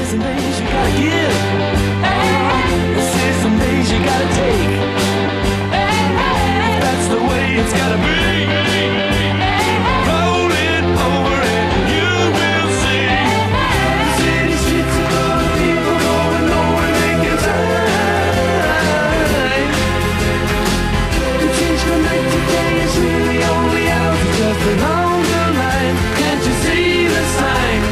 some days you gotta give. There's some days you gotta take. That's the way it's gotta be. Roll it over and you will see. The city streets are full of people going nowhere making time. To change from night to day is really only out just a longer line. Can't you see the sign?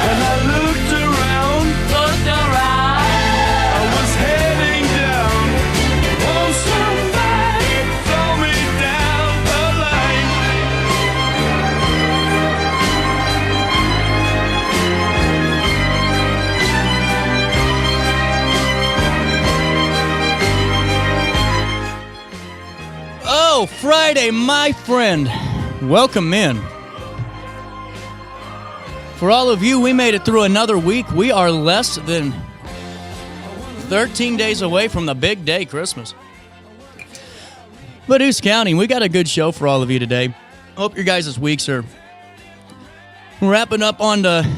And I looked around, I was heading down. Won't somebody throw me down the line? Oh, Friday, my friend. Welcome in. For all of you, we made it through another week. We are less than 13 days away from the big day, Christmas. But who's counting? We got a good show for all of you today. Hope your guys' weeks are wrapping up on the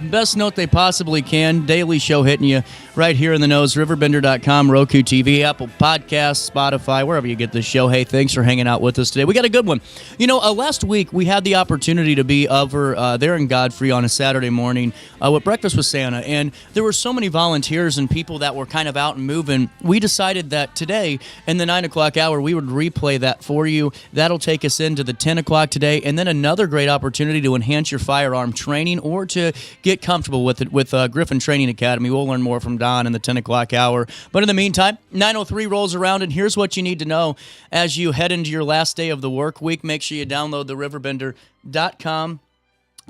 best note they possibly can. Daily show hitting you right here in the nose. RiverBender.com, Roku TV, Apple Podcasts, Spotify, wherever you get this show. Hey, thanks for hanging out with us today. We got a good one. You know, last week we had the opportunity to be over there in Godfrey on a Saturday morning with Breakfast with Santa, and there were so many volunteers and people that were kind of out and moving. We decided that today in the 9 o'clock hour we would replay that for you. That'll take us into the 10 o'clock today, and then another great opportunity to enhance your firearm training or to get comfortable with it with Griffin Training Academy. We'll learn more from Don in the 10 o'clock hour. But in the meantime, 9:03 rolls around, and here's what you need to know as you head into your last day of the work week. Make sure you download the RiverBender.com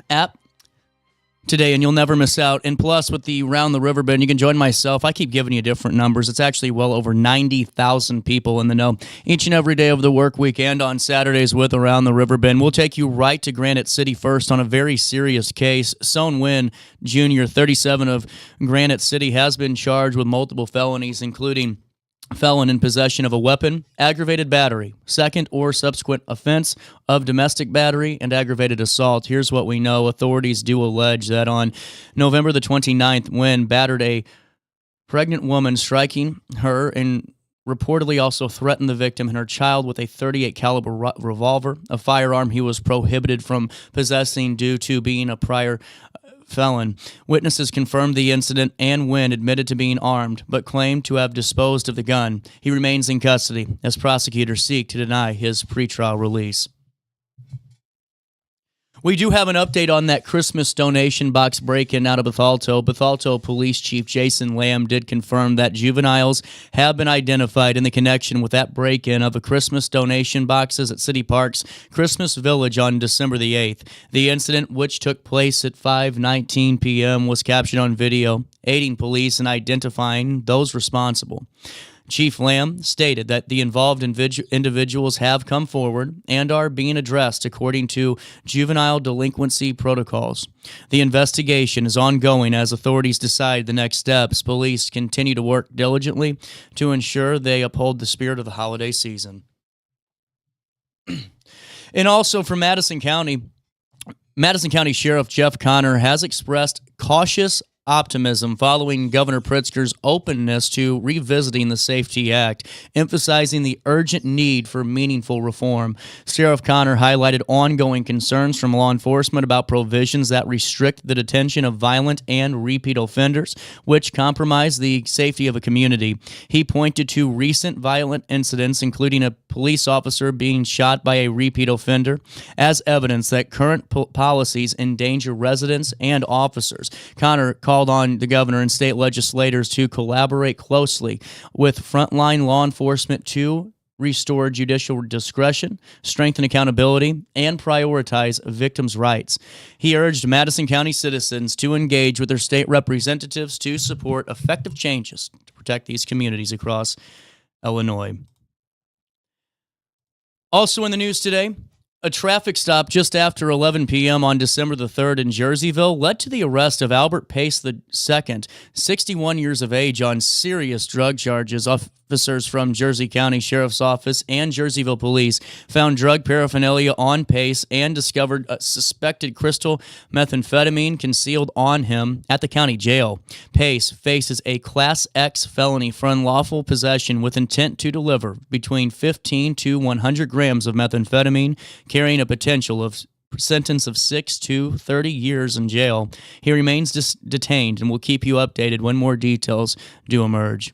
app today, and you'll never miss out. And plus, with the Round the Riverbend, you can join myself. I keep giving you different numbers. It's actually well over 90,000 people in the know each and every day of the work week and on Saturdays with Around the Riverbend. We'll take you right to Granite City first on a very serious case. Son Wynn Jr., 37 of Granite City, has been charged with multiple felonies, including felon in possession of a weapon, aggravated battery, second or subsequent offense of domestic battery, and aggravated assault. Here's what we know. Authorities do allege that on November the 29th, when battered a pregnant woman, striking her and reportedly also threatened the victim and her child with a .38 caliber revolver, a firearm he was prohibited from possessing due to being a prior felon. Witnesses confirmed the incident, and Wynn admitted to being armed, but claimed to have disposed of the gun. He remains in custody as prosecutors seek to deny his pretrial release. We do have an update on that Christmas donation box break-in out of Bethalto. Bethalto Police Chief Jason Lamb did confirm that juveniles have been identified in the connection with that break-in of a Christmas donation boxes at City Park's Christmas Village on December the 8th. The incident, which took place at 5:19 p.m., was captured on video, aiding police in identifying those responsible. Chief Lamb stated that the involved individuals have come forward and are being addressed according to juvenile delinquency protocols. The investigation is ongoing as authorities decide the next steps. Police continue to work diligently to ensure they uphold the spirit of the holiday season. And also from Madison County Sheriff Jeff Connor has expressed cautious optimism following Governor Pritzker's openness to revisiting the Safety Act, emphasizing the urgent need for meaningful reform. Sheriff Connor highlighted ongoing concerns from law enforcement about provisions that restrict the detention of violent and repeat offenders, which compromise the safety of a community. He pointed to recent violent incidents, including a police officer being shot by a repeat offender, as evidence that current policies endanger residents and officers. Connor called on the governor and state legislators to collaborate closely with frontline law enforcement to restore judicial discretion, strengthen accountability, and prioritize victims' rights. He urged Madison County citizens to engage with their state representatives to support effective changes to protect these communities across Illinois. Also in the news today, a traffic stop just after 11 p.m. on December the 3rd in Jerseyville led to the arrest of Albert Pace II, 61 years of age, on serious drug charges. Officers from Jersey County Sheriff's Office and Jerseyville Police found drug paraphernalia on Pace and discovered a suspected crystal methamphetamine concealed on him at the county jail. Pace faces a Class X felony for unlawful possession with intent to deliver between 15 to 100 grams of methamphetamine, carrying a potential of sentence of 6 to 30 years in jail. He remains detained and will keep you updated when more details do emerge.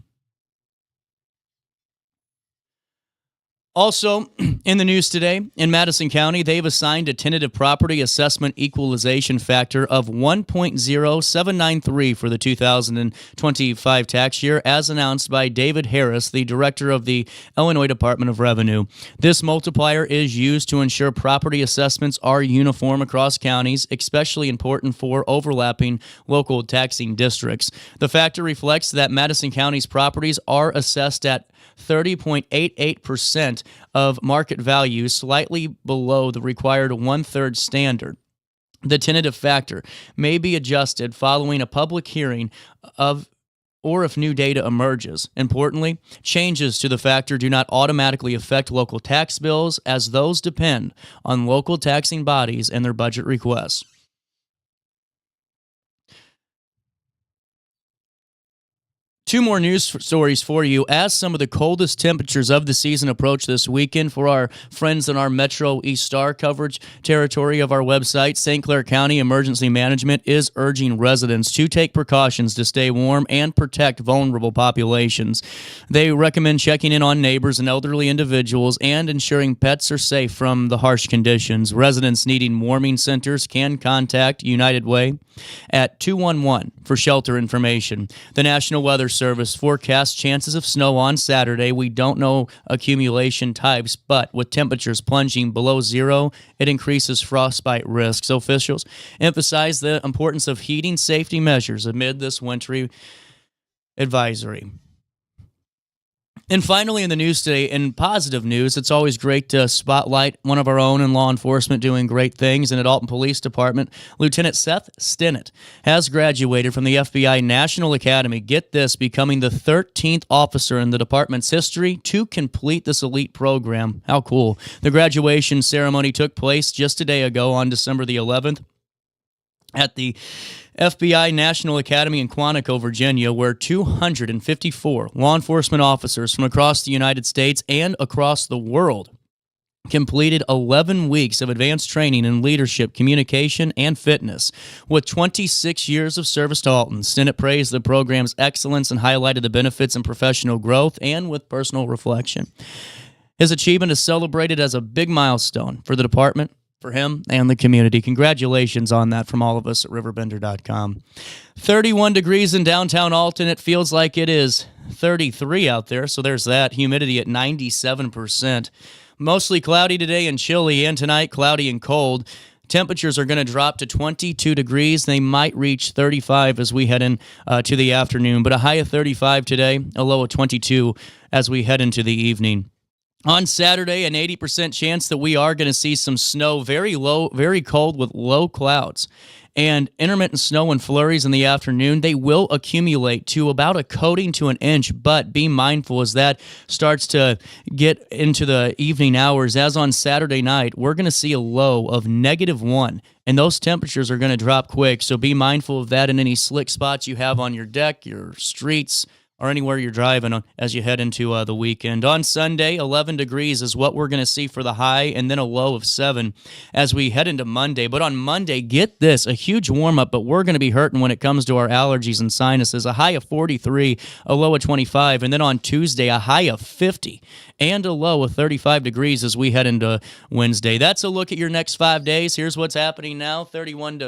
Also, in the news today, in Madison County, they've assigned a tentative property assessment equalization factor of 1.0793 for the 2025 tax year, as announced by David Harris, the director of the Illinois Department of Revenue. This multiplier is used to ensure property assessments are uniform across counties, especially important for overlapping local taxing districts. The factor reflects that Madison County's properties are assessed at 30.88% of market value, slightly below the required one-third standard. The tentative factor may be adjusted following a public hearing or if new data emerges. Importantly, changes to the factor do not automatically affect local tax bills, as those depend on local taxing bodies and their budget requests. Two more news stories for you. As some of the coldest temperatures of the season approach this weekend, for our friends in our Metro East Star coverage territory of our website, St. Clair County Emergency Management is urging residents to take precautions to stay warm and protect vulnerable populations. They recommend checking in on neighbors and elderly individuals and ensuring pets are safe from the harsh conditions. Residents needing warming centers can contact United Way at 211 for shelter information. The National Weather Service forecasts chances of snow on Saturday. We don't know accumulation types, but with temperatures plunging below zero, it increases frostbite risks. Officials emphasize the importance of heating safety measures amid this wintry advisory. And finally, in the news today, in positive news, it's always great to spotlight one of our own in law enforcement doing great things. And at Alton Police Department, Lieutenant Seth Stinnett has graduated from the FBI National Academy. Get this, becoming the 13th officer in the department's history to complete this elite program. How cool. The graduation ceremony took place just a day ago on December the 11th at the FBI National Academy in Quantico, Virginia, where 254 law enforcement officers from across the United States and across the world completed 11 weeks of advanced training in leadership, communication, and fitness. With 26 years of service to Alton, Stinnett praised the program's excellence and highlighted the benefits in professional growth and with personal reflection. His achievement is celebrated as a big milestone for the department, for him, and the community. Congratulations on that from all of us at RiverBender.com. 31 degrees in downtown Alton. It feels like it is 33 out there, so there's that. Humidity at 97%. Mostly cloudy today and chilly, and tonight cloudy and cold. Temperatures are going to drop to 22 degrees. They might reach 35 as we head in to the afternoon, but a high of 35 today, a low of 22 as we head into the evening. On Saturday, an 80% chance that we are going to see some snow, very low, very cold with low clouds. And intermittent snow and flurries in the afternoon, they will accumulate to about a coating to an inch, but be mindful as that starts to get into the evening hours. As on Saturday night, we're going to see a low of -1, and those temperatures are going to drop quick, so be mindful of that in any slick spots you have on your deck, your streets, or anywhere you're driving as you head into the weekend. On Sunday, 11 degrees is what we're going to see for the high, and then a low of 7 as we head into Monday. But on Monday, get this, a huge warm-up, but we're going to be hurting when it comes to our allergies and sinuses. A high of 43, a low of 25, and then on Tuesday, a high of 50 and a low of 35 degrees as we head into Wednesday. That's a look at your next 5 days. Here's what's happening now, 31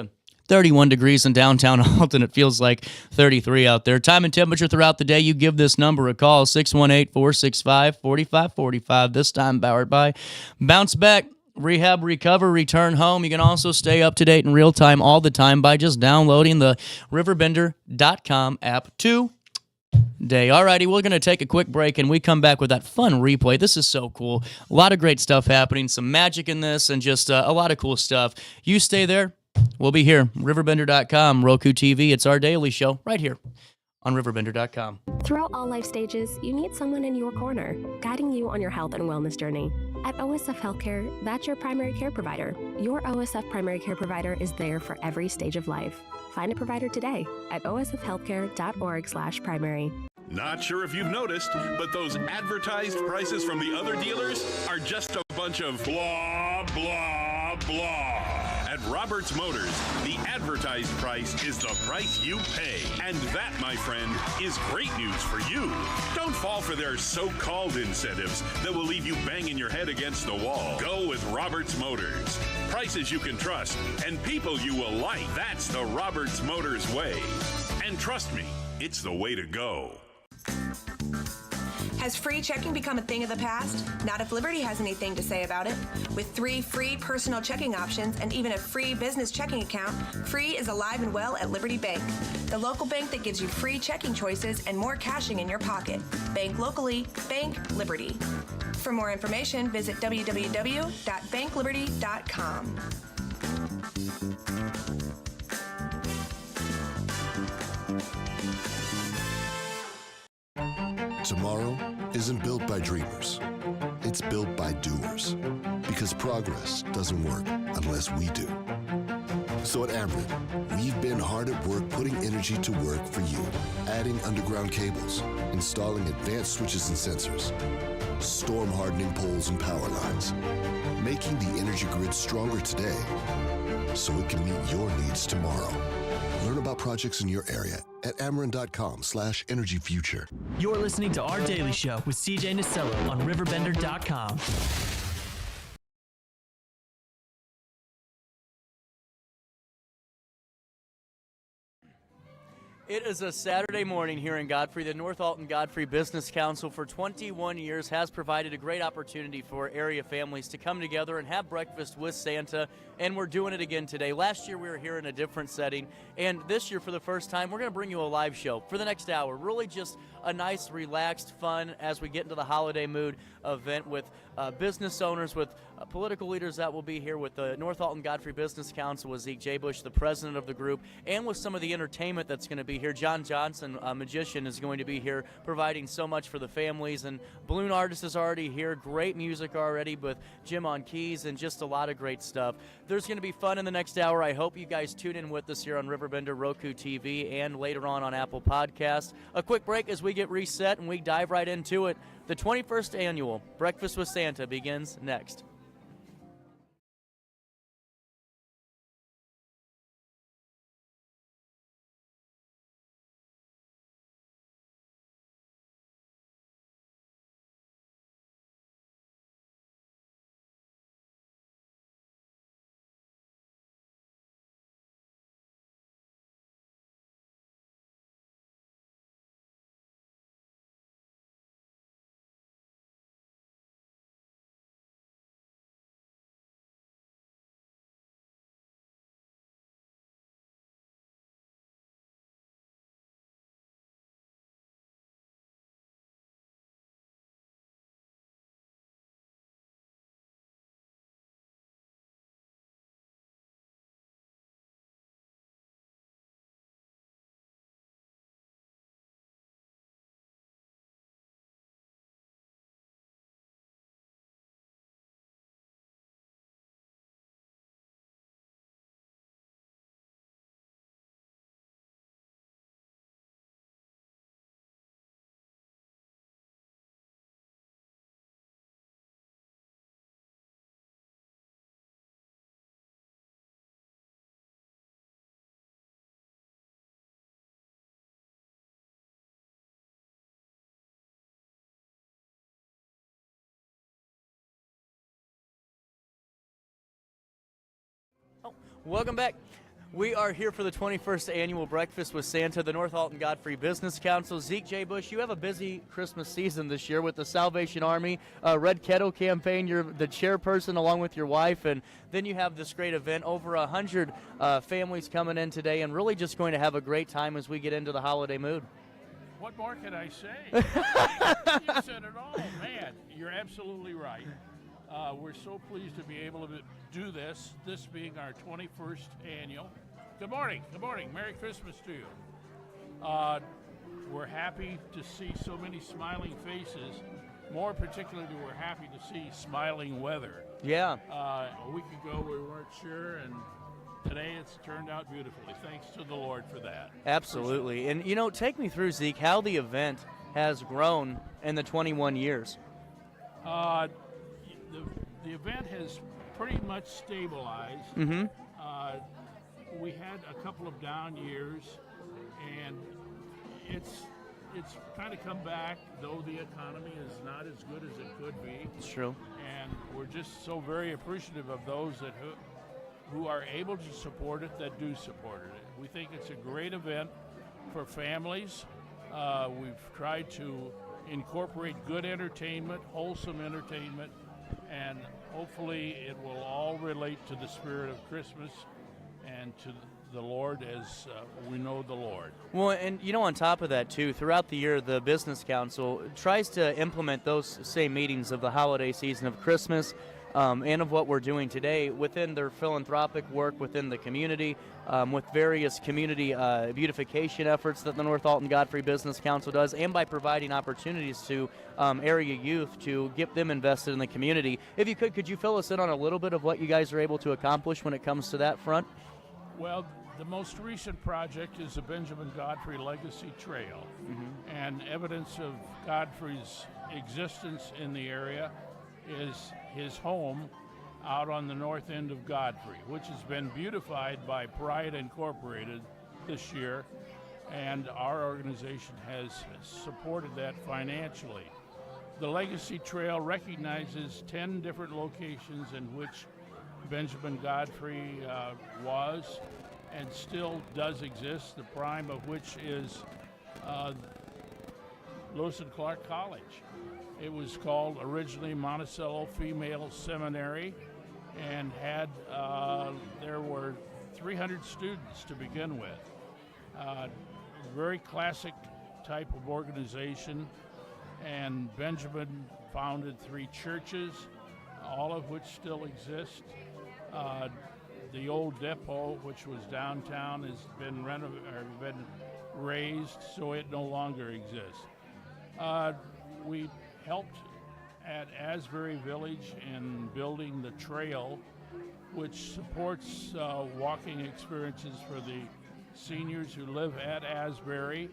degrees in downtown Alton. It feels like 33 out there. Time and temperature throughout the day, you give this number a call, 618-465-4545. This time powered by Bounce Back. Rehab, recover, return home. You can also stay up to date in real time all the time by just downloading the RiverBender.com app today. Alrighty, we're going to take a quick break and we come back with that fun replay. This is so cool. A lot of great stuff happening, some magic in this, and just a lot of cool stuff. You stay there. We'll be here, RiverBender.com, Roku TV. It's our daily show right here on on RiverBender.com. Throughout all life stages, you need someone in your corner, guiding you on your health and wellness journey. At OSF Healthcare, that's your primary care provider. Your OSF primary care provider is there for every stage of life. Find a provider today at osfhealthcare.org/primary. Not sure if you've noticed, but those advertised prices from the other dealers are just a bunch of blah, blah, blah. At Roberts Motors, the advertised price is the price you pay. And that, my friend, is great news for you. Don't fall for their so-called incentives that will leave you banging your head against the wall. Go with Roberts Motors. Prices you can trust and people you will like. That's the Roberts Motors way. And trust me, it's the way to go. Has free checking become a thing of the past? Not if Liberty has anything to say about it. With 3 free personal checking options and even a free business checking account, free is alive and well at Liberty Bank, the local bank that gives you free checking choices and more cashing in your pocket. Bank locally, bank Liberty. For more information, visit www.bankliberty.com. Tomorrow isn't built by dreamers. It's built by doers. Because progress doesn't work unless we do. So at Ameren, we've been hard at work putting energy to work for you. Adding underground cables, installing advanced switches and sensors, storm hardening poles and power lines, making the energy grid stronger today so it can meet your needs tomorrow. Learn about projects in your area at Ameren.com/energyfuture. You're listening to Our Daily Show with CJ Nasello on RiverBender.com. It is a Saturday morning here in Godfrey. The North Alton Godfrey Business Council for 21 years has provided a great opportunity for area families to come together and have breakfast with Santa, and we're doing it again today. Last year we were here in a different setting, and this year for the first time we're going to bring you a live show for the next hour. Really just a nice, relaxed, fun, as we get into the holiday mood event with business owners, with political leaders that will be here, with the North Alton Godfrey Business Council, with Zeke J. Bush, the president of the group, and with some of the entertainment that's going to be here. John Johnson, a magician, is going to be here providing so much for the families, and balloon artist is already here. Great music already with Jim on keys and just a lot of great stuff. There's going to be fun in the next hour. I hope you guys tune in with us here on Riverbender, Roku TV, and later on Apple Podcasts. A quick break as we get reset and we dive right into it. The 21st annual Breakfast with Santa begins next. Welcome back. We are here for the 21st annual Breakfast with Santa, the North Alton Godfrey Business Council. Zeke J. Bush, you have a busy Christmas season this year with the Salvation Army Red Kettle campaign. You're the chairperson along with your wife, and then you have this great event. Over 100 families coming in today, and really just going to have a great time as we get into the holiday mood. What more can I say? You said it all, man. You're absolutely right. We're so pleased to be able to do this being our 21st annual. Good morning. Merry Christmas to you. we're happy to see so many smiling faces. More particularly, we're happy to see smiling weather. Yeah. A week ago, we weren't sure, and today it's turned out beautifully. Thanks to the Lord for that. Absolutely. And, take me through, Zeke, how the event has grown in the 21 years. The event has pretty much stabilized. Mm-hmm. We had a couple of down years, and it's kind of come back, though the economy is not as good as it could be. It's true. And we're just so very appreciative of those who are able to support it, that do support it. We think it's a great event for families. We've tried to incorporate good entertainment, wholesome entertainment, and hopefully it will all relate to the spirit of Christmas and to the Lord as we know the Lord. Well, and on top of that too, throughout the year, the Business Council tries to implement those same meetings of the holiday season of Christmas and of what we're doing today within their philanthropic work within the community, with various community beautification efforts that the North Alton Godfrey Business Council does, and by providing opportunities to area youth to get them invested in the community. If you could you fill us in on a little bit of what you guys are able to accomplish when it comes to that front? Well, the most recent project is the Benjamin Godfrey Legacy Trail, and evidence of Godfrey's existence in the area is his home out on the north end of Godfrey, which has been beautified by Pride Incorporated this year, and our organization has supported that financially. The Legacy Trail recognizes 10 different locations in which Benjamin Godfrey was and still does exist, the prime of which is Lewis and Clark College. It was called originally Monticello Female Seminary and had, there were 300 students to begin with. Very classic type of organization, and Benjamin founded 3 churches, all of which still exist. The old depot, which was downtown, has been been raised, so it no longer exists. We helped at Asbury Village in building the trail, which supports walking experiences for the seniors who live at Asbury.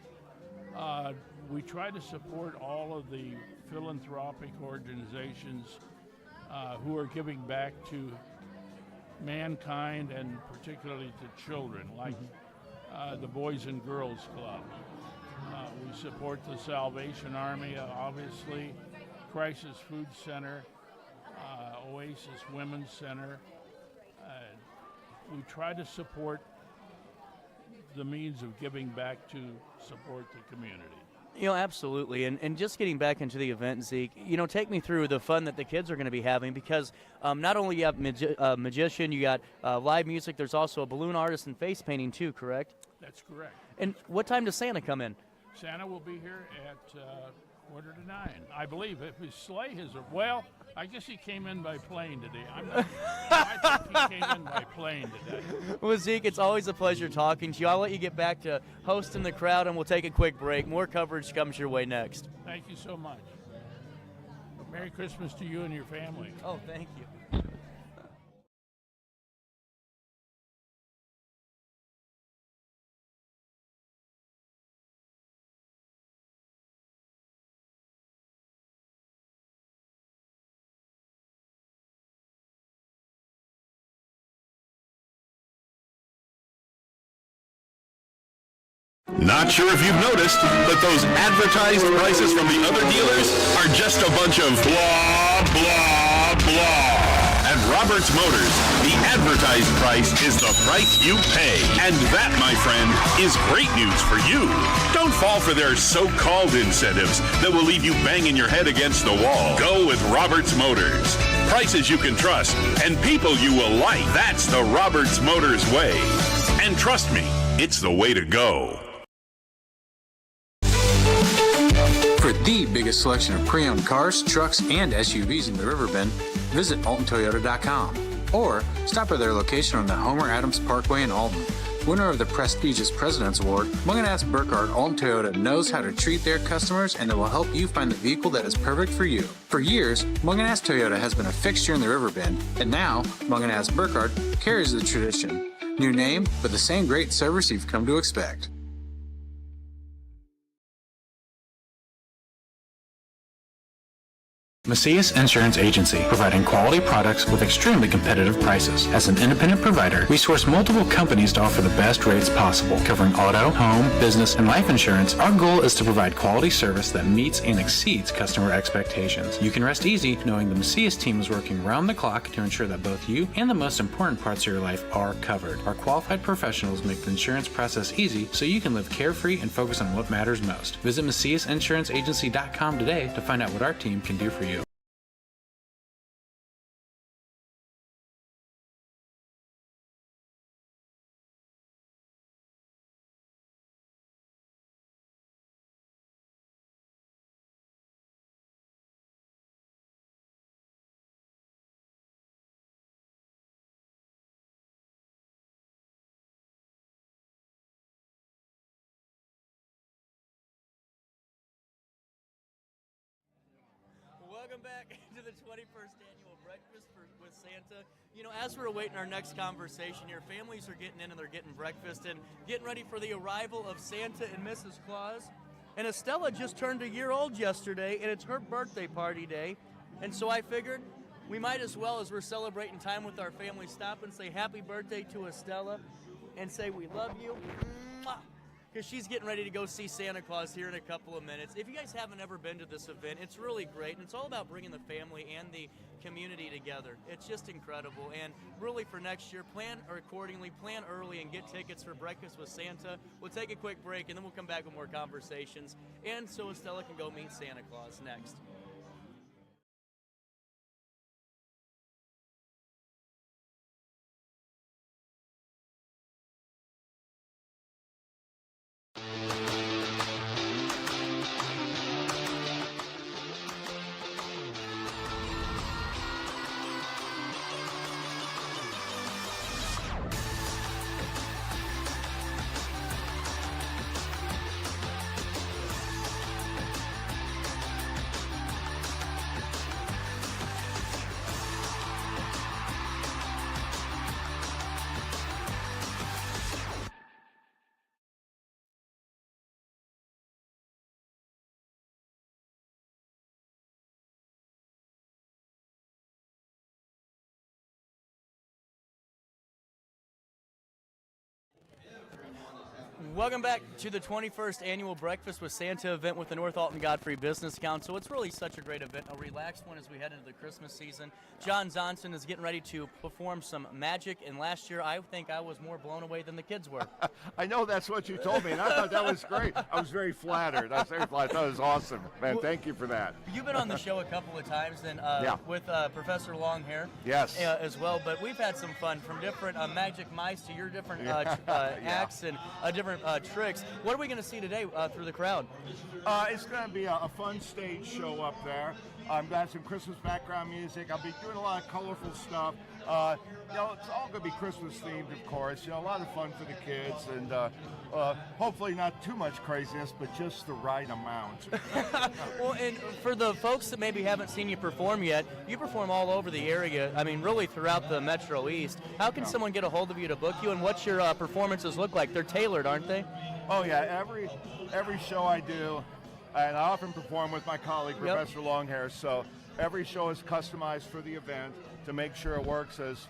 We try to support all of the philanthropic organizations who are giving back to mankind, and particularly to children, like the Boys and Girls Club. We support the Salvation Army, obviously, Crisis Food Center, Oasis Women's Center. We try to support the means of giving back to support the community. Absolutely. And just getting back into the event, Zeke, take me through the fun that the kids are going to be having, because not only you have magician, you got live music, there's also a balloon artist and face painting too, correct? That's correct. And what time does Santa come in? Santa will be here at 8:45, I believe. If his sleigh is, well, I guess he came in by plane today. I think he came in by plane today. Well, Zeke, it's always a pleasure talking to you. I'll let you get back to hosting the crowd, and we'll take a quick break. More coverage comes your way next. Thank you so much. Merry Christmas to you and your family. Oh, thank you. Not sure if you've noticed, but those advertised prices from the other dealers are just a bunch of blah, blah, blah. At Roberts Motors, the advertised price is the price you pay. And that, my friend, is great news for you. Don't fall for their so-called incentives that will leave you banging your head against the wall. Go with Roberts Motors. Prices you can trust and people you will like. That's the Roberts Motors way. And trust me, it's the way to go. For the biggest selection of pre-owned cars, trucks, and SUVs in the Riverbend, visit AltonToyota.com or stop by their location on the Homer Adams Parkway in Alton. winner of the prestigious President's Award, Munganast Burkhardt Alton Toyota knows how to treat their customers, and they will help you find the vehicle that is perfect for you. For years, Munganast Toyota has been a fixture in the Riverbend, and now Munganast Burkhardt carries the tradition. New name, but the same great service you've come to expect. Macias Insurance Agency, providing quality products with extremely competitive prices. As an independent provider, we source multiple companies to offer the best rates possible, covering auto, home, business, and life insurance. Our goal is to provide quality service that meets and exceeds customer expectations. You can rest easy knowing the Macias team is working round the clock to ensure that both you and the most important parts of your life are covered. Our qualified professionals make the insurance process easy so you can live carefree and focus on what matters most. Visit MaciasInsuranceAgency.com today to find out what our team can do for you. Welcome back to the 21st annual Breakfast with Santa. You know, as we're awaiting our next conversation here, families are getting in and they're getting breakfast and getting ready for the arrival of Santa and Mrs. Claus. And Estella just turned a year old yesterday, and it's her birthday party day. And so I figured we might as well, as we're celebrating time with our family, stop and say happy birthday to Estella and say we love you. Because she's getting ready to go see Santa Claus here in a couple of minutes. If you guys haven't ever been to this event, it's really great, and it's all about bringing the family and the community together. It's just incredible, and really for next year, plan accordingly, plan early, and get tickets for Breakfast with Santa. We'll take a quick break, and then we'll come back with more conversations, and so Estella can go meet Santa Claus next. Welcome back to the 21st Annual Breakfast with Santa event with the North Alton Godfrey Business Council. It's really such a great event, a relaxed one as we head into the Christmas season. John Johnson is getting ready to perform some magic, and last year I think I was more blown away than the kids were. I know that's what you told me, and I thought that was great. I was very flattered. I thought it was awesome. Man, thank you for that. You've been on the show a couple of times and with Professor Longhair as well, but we've had some fun from different magic mice to your different acts and different tricks. What are we going to see today through the crowd? It's going to be a fun stage show up there. I've got some Christmas background music. I'll be doing a lot of colorful stuff. It's all going to be Christmas themed, of course. A lot of fun for the kids, and hopefully not too much craziness, but just the right amount. Well, and for the folks that maybe haven't seen you perform yet, you perform all over the area. I mean, really throughout the Metro East. How can someone get a hold of you to book you, and what's your performances look like? They're tailored, aren't they? Oh yeah, every show I do, and I often perform with my colleague Professor Longhair. So every show is customized for the event to make sure it works as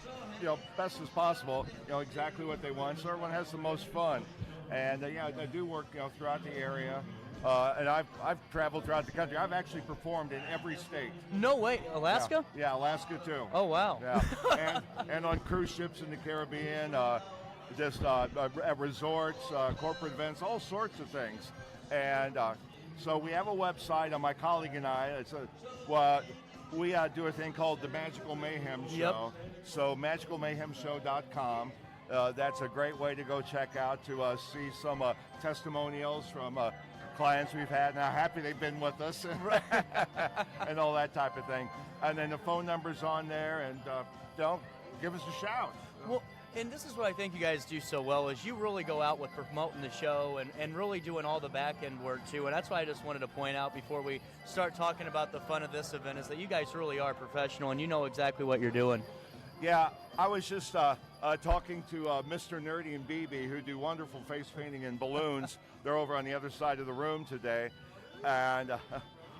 best as possible. Exactly what they want, so everyone has the most fun. And I do work throughout the area. And I've traveled throughout the country. I've actually performed in every state. No way, Alaska? Yeah, Alaska too. Oh wow. Yeah, and on cruise ships in the Caribbean, just at resorts, corporate events, all sorts of things. And so we have a website. My colleague and I. We do a thing called the Magical Mayhem Show. So magicalmayhemshow.com. That's a great way to go check out to see some testimonials from clients we've had and how happy they've been with us and all that type of thing. And then the phone number's on there, and give us a shout. Well, And this is what I think you guys do so well is you really go out with promoting the show and really doing all the back end work too. And that's why I just wanted to point out before we start talking about the fun of this event is that you guys really are professional and you know exactly what you're doing. Yeah, I was just talking to Mr. Nerdy and BB, who do wonderful face painting and balloons. They're over on the other side of the room today. And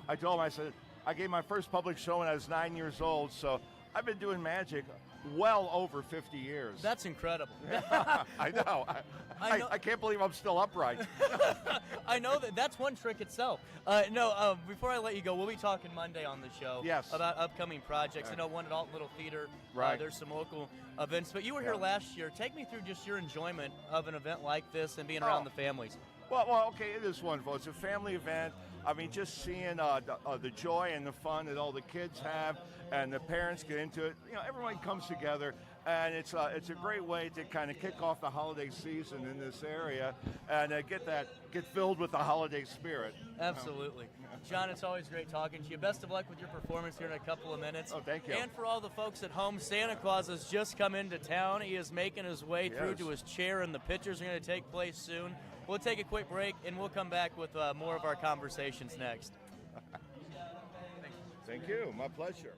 I told them, I said, I gave my first public show when I was 9 years old, so I've been doing magic well over 50 years. That's incredible. I know. I can't believe I'm still upright. I know that's one trick itself. Before I let you go, we'll be talking Monday on the show about upcoming projects. I know one at Alton Little Theater. Right. There's some local events. But you were here last year. Take me through just your enjoyment of an event like this and being around the families. Well, okay, it is wonderful. It's a family event. I mean, just seeing the joy and the fun that all the kids have and the parents get into it. You know, everyone comes together, and it's a great way to kind of kick off the holiday season in this area and get filled with the holiday spirit. Absolutely. John, it's always great talking to you. Best of luck with your performance here in a couple of minutes. Oh, thank you. And for all the folks at home, Santa Claus has just come into town. He is making his way through to his chair, and the pictures are going to take place soon. We'll take a quick break, and we'll come back with more of our conversations next. Thank you. My pleasure.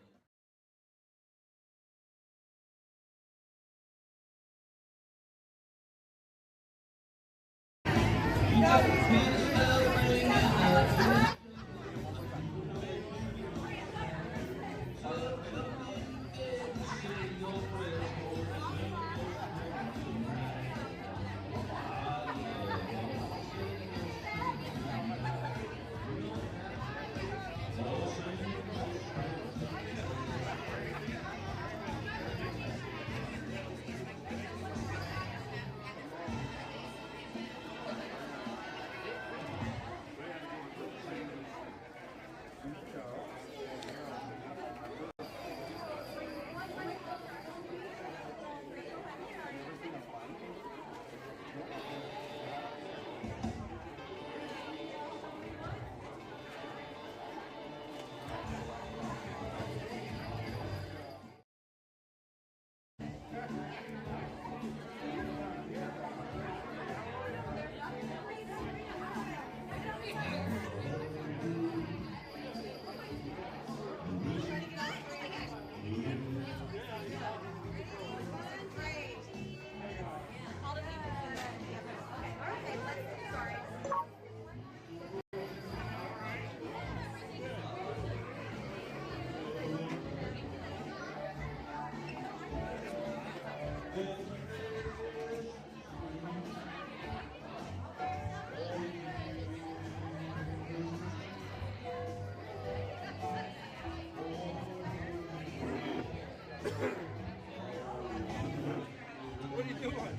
What are you doing?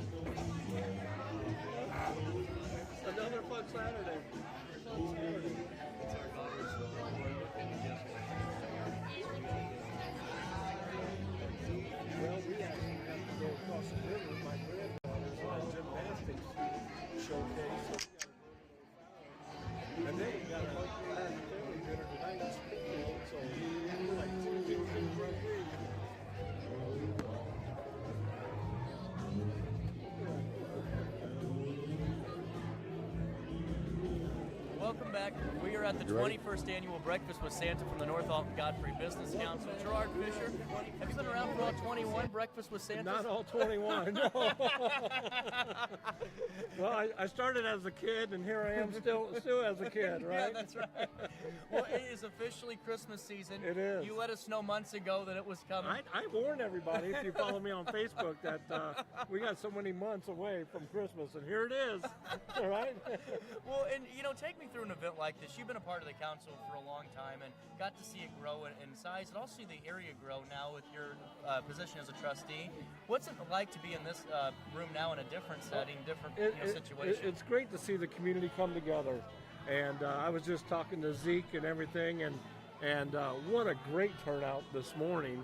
Another fun Saturday. Fun Saturday. It's our daughter's Well, we actually have to go across the river with my granddaughter's gymnastics showcase. And then we got a family dinner tonight in Springfield, so we're like 2 weeks in front week. Welcome back. We are at the 21st annual Breakfast with Santa from the North Alton Godfrey Business Council. Gerard Fisher, have you been around for all 21 Breakfast with Santa? Not all 21, no. Well, I started as a kid, and here I am still as a kid, right? Yeah, that's right. Well, it is officially Christmas season. It is. You let us know months ago that it was coming. I warned everybody, if you follow me on Facebook, that we got so many months away from Christmas, and here it is, all right? Well, and, take me through an event like this. You've been a part of the council for a long time and got to see it grow in size and also see the area grow now with your position as a trustee. What's it like to be in this room now in a different setting, different situation? It's great to see the community come together. And I was just talking to Zeke and everything, and what a great turnout this morning.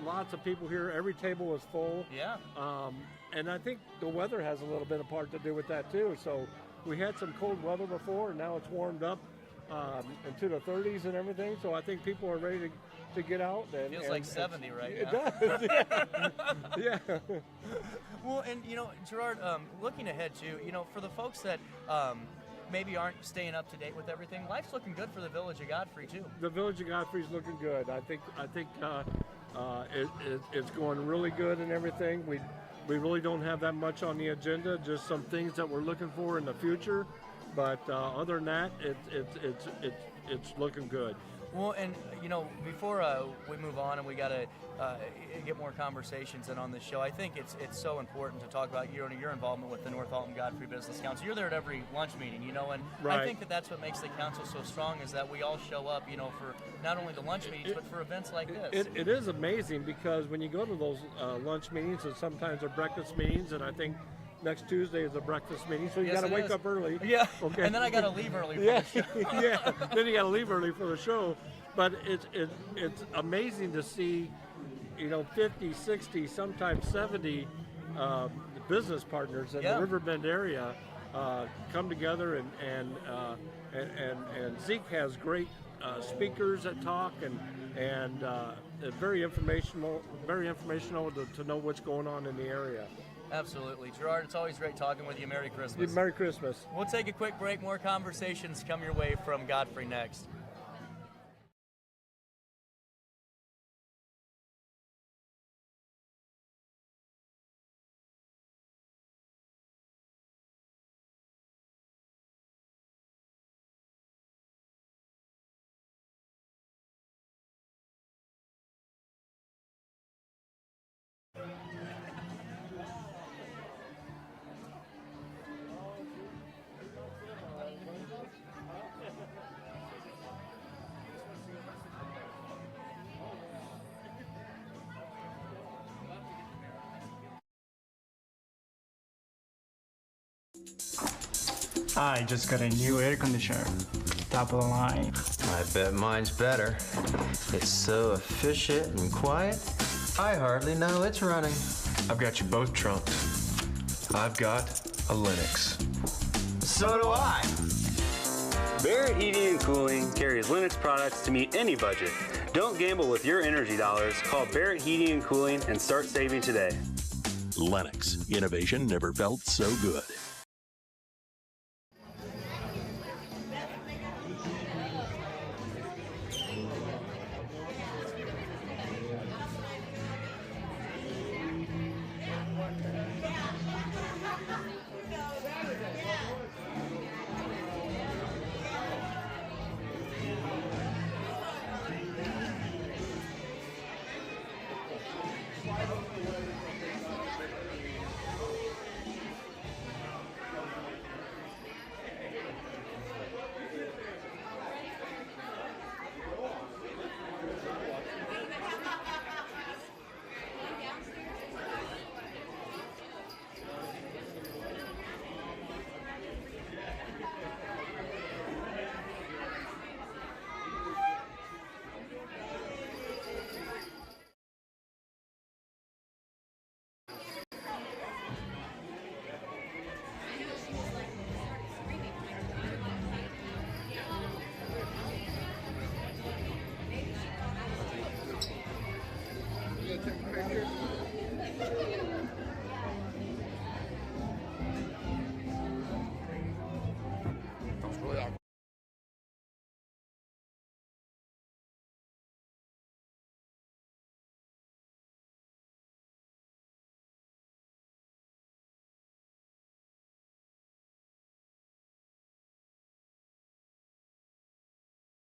Lots of people here. Every table was full. Yeah. And I think the weather has a little bit of part to do with that too. So we had some cold weather before, and now it's warmed up into the 30s and everything. So I think people are ready to get out. And, Feels like 70 right it now. It does, yeah. Yeah. Well, and, Gerard, looking ahead, too, for the folks that maybe aren't staying up to date with everything, life's looking good for the Village of Godfrey, too. The Village of Godfrey's looking good. I think it's going really good and everything. We really don't have that much on the agenda, just some things that we're looking for in the future. But other than that, it's looking good. Well, and before we move on and we got to get more conversations in on this show, I think it's so important to talk about your involvement with the North Alton Godfrey Business Council. You're there at every lunch meeting, and right. I think that's what makes the council so strong is that we all show up, for not only the lunch meetings but for events like this. It is amazing because when you go to those lunch meetings, and sometimes they're breakfast meetings, and I think next Tuesday is a breakfast meeting, so you got to wake up early. Yeah, okay. And then I got to leave early for yeah. the show. Yeah, then you got to leave early for the show. But it's amazing to see, 50, 60, sometimes 70 business partners in the Riverbend area come together, and Zeke has great speakers that talk, and very informational to know what's going on in the area. Absolutely. Gerard, it's always great talking with you. Merry Christmas. Merry Christmas. We'll take a quick break. More conversations come your way from Godfrey next. I just got a new air conditioner, top of the line. I bet mine's better. It's so efficient and quiet, I hardly know it's running. I've got you both trumped. I've got a Linux. So do I. Barrett Heating and Cooling carries Linux products to meet any budget. Don't gamble with your energy dollars. Call Barrett Heating and Cooling and start saving today. Linux. Innovation never felt so good.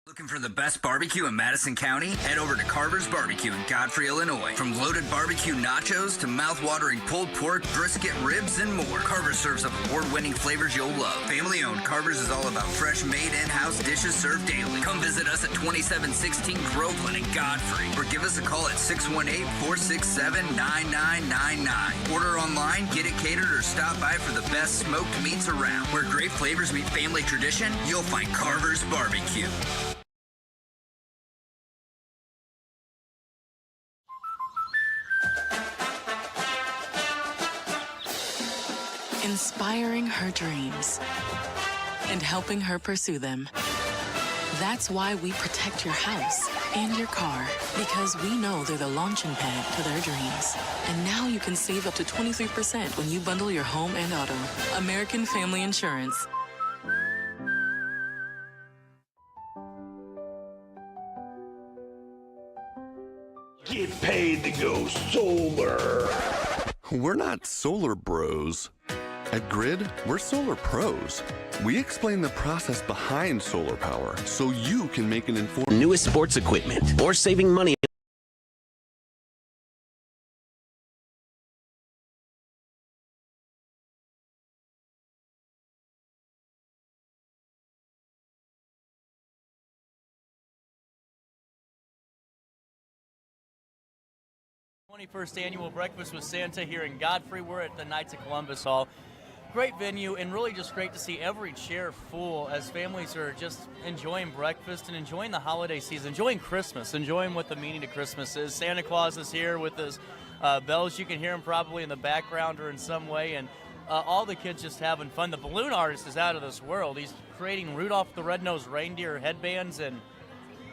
Looking for the best barbecue in Madison County? Head over to Carver's Barbecue in Godfrey, Illinois. From loaded barbecue nachos to mouth-watering pulled pork, brisket, ribs, and more, Carver's serves up award-winning flavors you'll love. Family-owned, Carver's is all about fresh-made in-house dishes served daily. Come visit us at 2716 Groveland in Godfrey, or give us a call at 618-467-9999. Order online, get it catered, or stop by for the best smoked meats around. Where great flavors meet family tradition, you'll find Carver's Barbecue. Inspiring her dreams and helping her pursue them. That's why we protect your house and your car, because we know they're the launching pad to their dreams. And now you can save up to 23% when you bundle your home and auto. American Family Insurance. Get paid to go solar. We're not solar bros. At Grid, we're solar pros. We explain the process behind solar power so you can make an informed newest sports equipment or saving money. #21st Annual Breakfast with Santa here in Godfrey. We're at the Knights of Columbus Hall. Great venue, and really just great to see every chair full as families are just enjoying breakfast and enjoying the holiday season, enjoying Christmas, enjoying what the meaning of Christmas is. Santa Claus is here with his bells. You can hear him probably in the background or in some way, and all the kids just having fun. The balloon artist is out of this world. He's creating Rudolph the Red-Nosed Reindeer headbands, and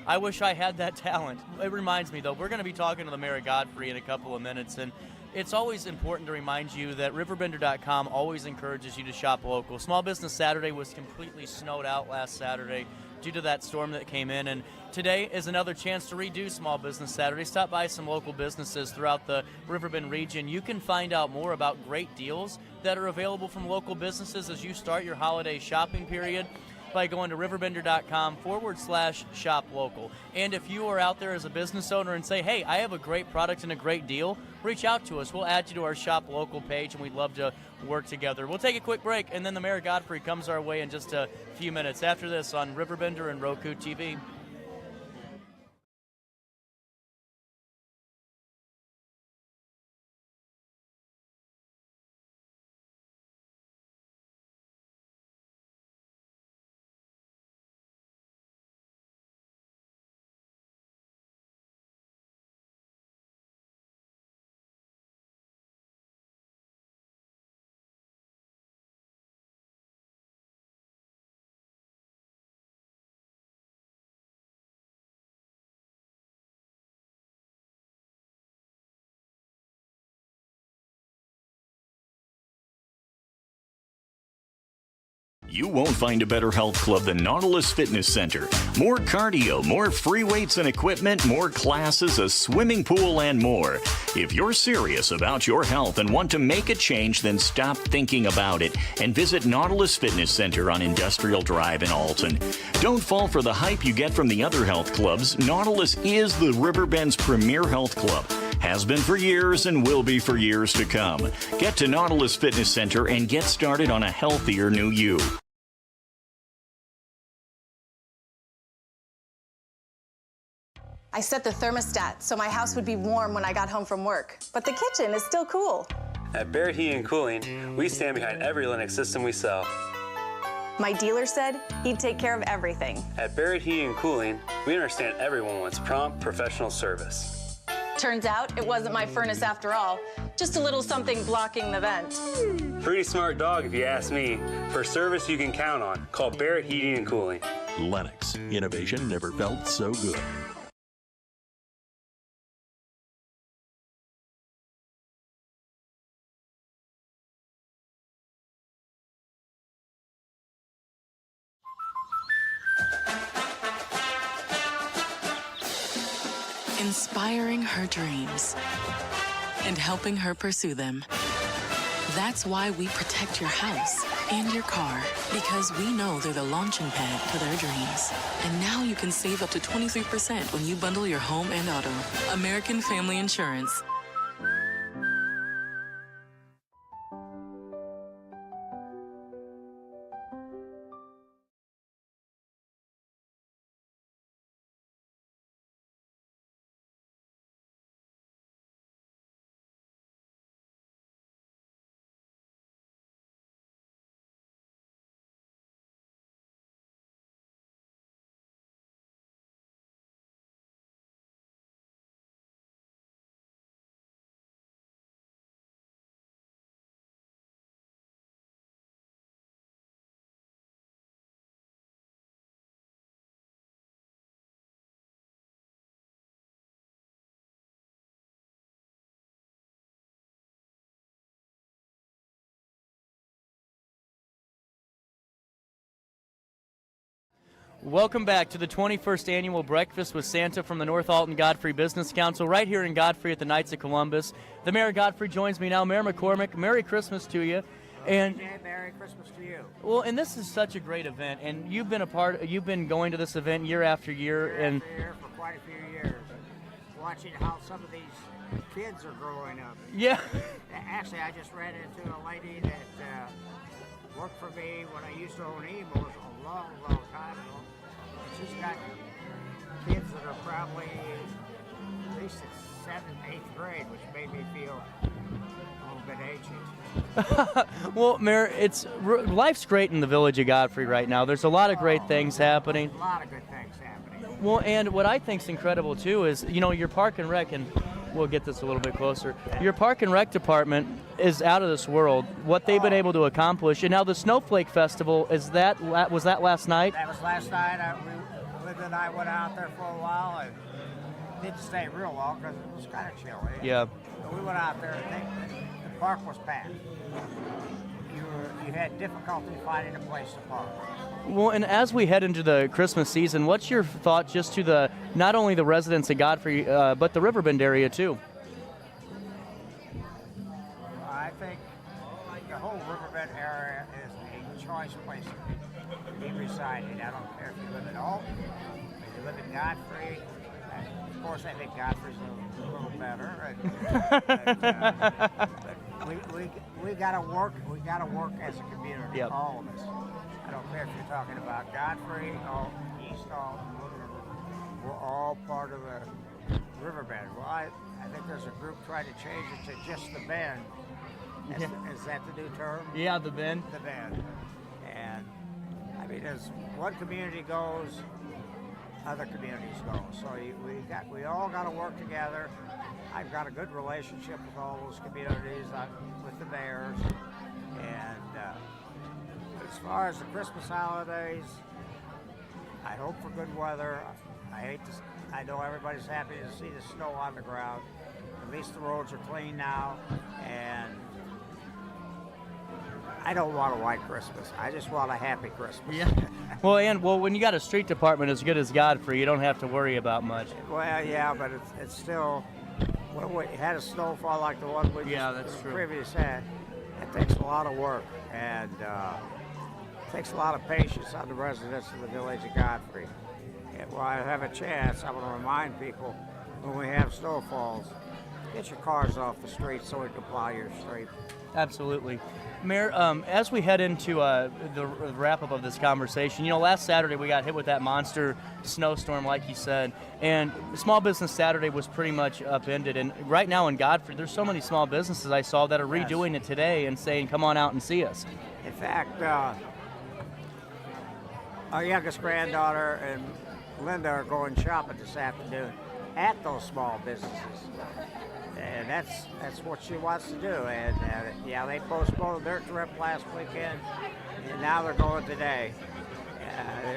I wish I had that talent. It reminds me, though, we're going to be talking to the Mayor of Godfrey in a couple of minutes, and it's always important to remind you that RiverBender.com always encourages you to shop local. Small Business Saturday was completely snowed out last Saturday due to that storm that came in, and today is another chance to redo Small Business Saturday. Stop by some local businesses throughout the Riverbend region. You can find out more about great deals that are available from local businesses as you start your holiday shopping period by going to RiverBender.com/shop local. And if you are out there as a business owner and say, hey, I have a great product and a great deal, reach out to us. We'll add you to our shop local page, and we'd love to work together. We'll take a quick break, and then the Mayor of Godfrey comes our way in just a few minutes after this on Riverbender and Roku TV. You won't find a better health club than Nautilus Fitness Center. More cardio, more free weights and equipment, more classes, a swimming pool, and more. If you're serious about your health and want to make a change, then stop thinking about it and visit Nautilus Fitness Center on Industrial Drive in Alton. Don't fall for the hype you get from the other health clubs. Nautilus is the Riverbend's premier health club. Has been for years and will be for years to come. Get to Nautilus Fitness Center and get started on a healthier new you. I set the thermostat so my house would be warm when I got home from work, but the kitchen is still cool. At Barrett Heating and Cooling, we stand behind every Lennox system we sell. My dealer said he'd take care of everything. At Barrett Heating and Cooling, we understand everyone wants prompt, professional service. Turns out it wasn't my furnace after all, just a little something blocking the vent. Pretty smart dog if you ask me. For service you can count on, call Barrett Heating and Cooling. Lennox, innovation never felt so good. Inspiring her dreams and helping her pursue them. That's why we protect your house and your car, because we know they're the launching pad to their dreams. And now you can save up to 23% when you bundle your home and auto. American Family Insurance. Welcome back to the 21st Annual Breakfast with Santa from the North Alton Godfrey Business Council right here in Godfrey at the Knights of Columbus. The Mayor of Godfrey joins me now. Mayor McCormick, Merry Christmas to you. And Merry Christmas to you. well, and this is such a great event, and you've been going to this event year after year, Year for quite a few years, watching how some of these kids are growing up. Yeah. Actually, I just ran into a lady that worked for me when I used to own Emos a long, long time ago. And she's got kids that are probably at least in 7th, 8th grade, which made me feel a little bit ancient. Well, Mayor, life's great in the village of Godfrey right now. There's a lot of great things happening. A lot of good things happening. Well, and what I think's incredible too is, your park and rec, and we'll get this a little bit closer. Your park and rec department is out of this world. What they've been able to accomplish, and now the Snowflake Festival was that last night? That was last night. Linda and I went out there for a while and didn't stay real long because it was kind of chilly. Yeah. But we went out there and the park was packed. You had difficulty finding a place to park. Well, and as we head into the Christmas season, what's your thought just to not only the residents of Godfrey, but the Riverbend area too? I think the whole Riverbend area is a choice place to be residing. I don't care if you live in Alton, if you live in Godfrey. Of course, I think Godfrey's a little better. But we got to work. We got to work as a community. Yep. All of us. I don't care if you're talking about Godfrey, Alton, East Alton, Little River. We're all part of the Riverbend. Well, I think there's a group trying to change it to just the Bend. Is that the new term? Yeah, the Bend. The Bend. And I mean, as one community goes, other communities go. So we all got to work together. I've got a good relationship with all those communities, with the mayors, and as far as the Christmas holidays, I hope for good weather. I know everybody's happy to see the snow on the ground. At least the roads are clean now, and I don't want a white Christmas. I just want a happy Christmas. Yeah. Well, when you got a street department as good as Godfrey, you don't have to worry about much. Well, yeah, but it's still, when we had a snowfall like the one we that's true. previously had, it takes a lot of work, and takes a lot of patience on the residents of the village of Godfrey. And while I have a chance, I want to remind people, when we have snowfalls, get your cars off the street so we can plow your street. Absolutely. Mayor, as we head into the wrap-up of this conversation, last Saturday we got hit with that monster snowstorm, like you said, and Small Business Saturday was pretty much upended. And right now in Godfrey, there's so many small businesses I saw that are redoing it today and saying, come on out and see us. In fact, our youngest granddaughter and Linda are going shopping this afternoon at those small businesses. And that's what she wants to do. And they postponed their trip last weekend, and now they're going today.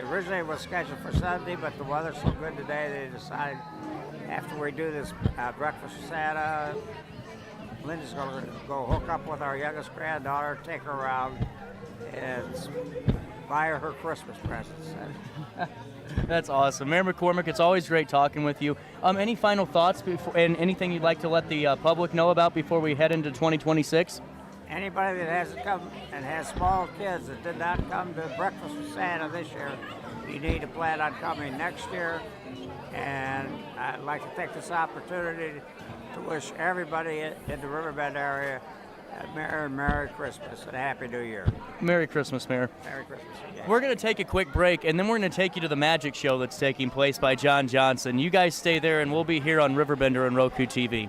Originally it was scheduled for Sunday, but the weather's so good today, they decided after we do this breakfast with Santa, Linda's going to go hook up with our youngest granddaughter, take her around, and buy her Christmas presents. That's awesome. Mayor McCormick, it's always great talking with you. Any final thoughts and anything you'd like to let the public know about before we head into 2026? Anybody that hasn't come and has small kids that did not come to Breakfast with Santa this year, you need to plan on coming next year. And I'd like to take this opportunity to wish everybody in the Riverbend area a Merry Christmas and a Happy New Year. Merry Christmas, Mayor. Merry Christmas. We're going to take a quick break, and then we're going to take you to the magic show that's taking place by John Johnson. You guys stay there, and we'll be here on RiverBender and Roku TV.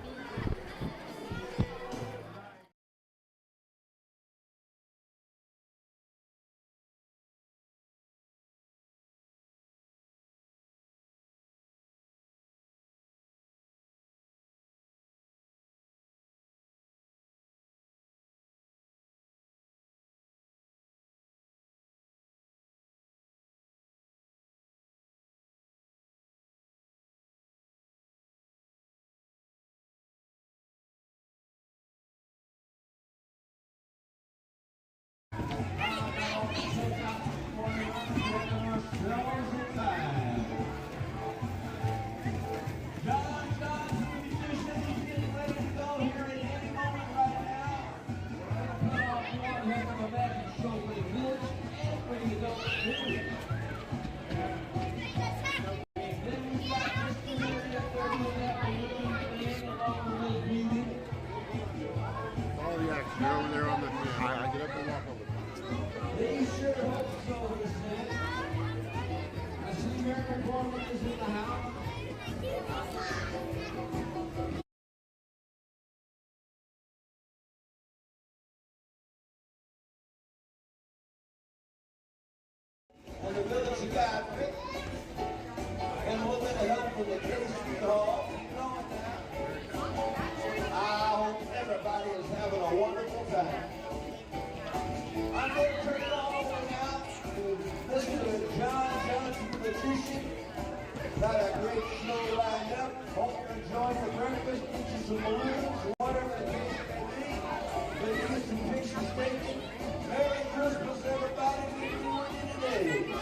These sure hope so, he said. I see American Foreman is in the house. And the village of Godfrey. And we're going to help with the K-Street Hall. You know it now. I hope everybody is having a wonderful time. I'm going to turn it all the way out to Mr. John Johnson, the musician. Got a great show lined up. Hope you enjoy the breakfast. Get you some balloons, whatever the case may be. Maybe get some pictures taken. Merry Christmas, everybody. We're doing it today.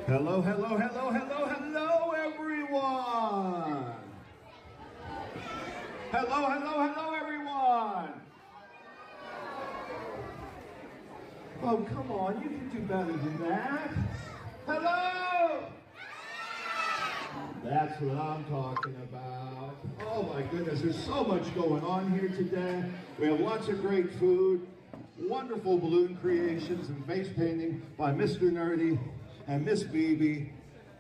Hello, hello, hello, hello, hello, everyone. Hello, hello, hello, everyone. Oh, come on, you can do better than that. Hello. That's what I'm talking about. Oh my goodness, there's so much going on here today. We have lots of great food, wonderful balloon creations and face painting by Mr. Nerdy and Miss BB.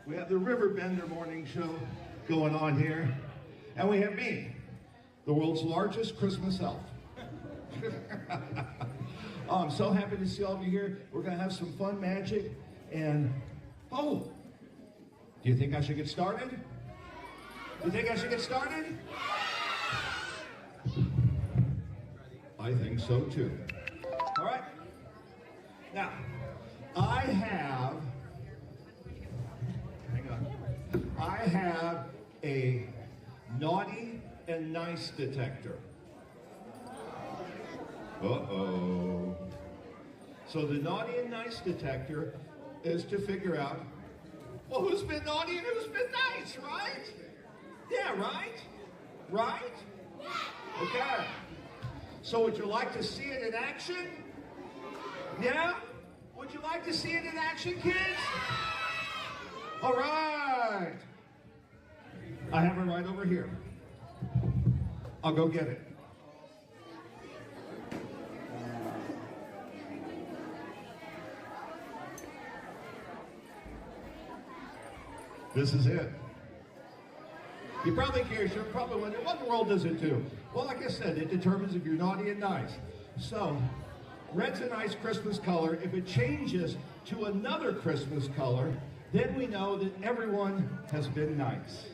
We have the RiverBender morning show going on here. And we have me, the world's largest Christmas elf. Oh, I'm so happy to see all of you here. We're gonna have some fun magic. And, oh, do you think I should get started? Do you think I should get started? I think so too. All right. Now, I have a naughty and nice detector. Uh-oh. So the naughty and nice detector is to figure out, well, who's been naughty and who's been nice, right? Yeah, right? Right? Okay. So would you like to see it in action? Yeah? Would you like to see it in action, kids? All right. I have it right over here. I'll go get it. This is it. You probably curious, you're probably wondering, what in the world does it do? Well, like I said, it determines if you're naughty and nice. So, red's a nice Christmas color. If it changes to another Christmas color, then we know that everyone has been nice.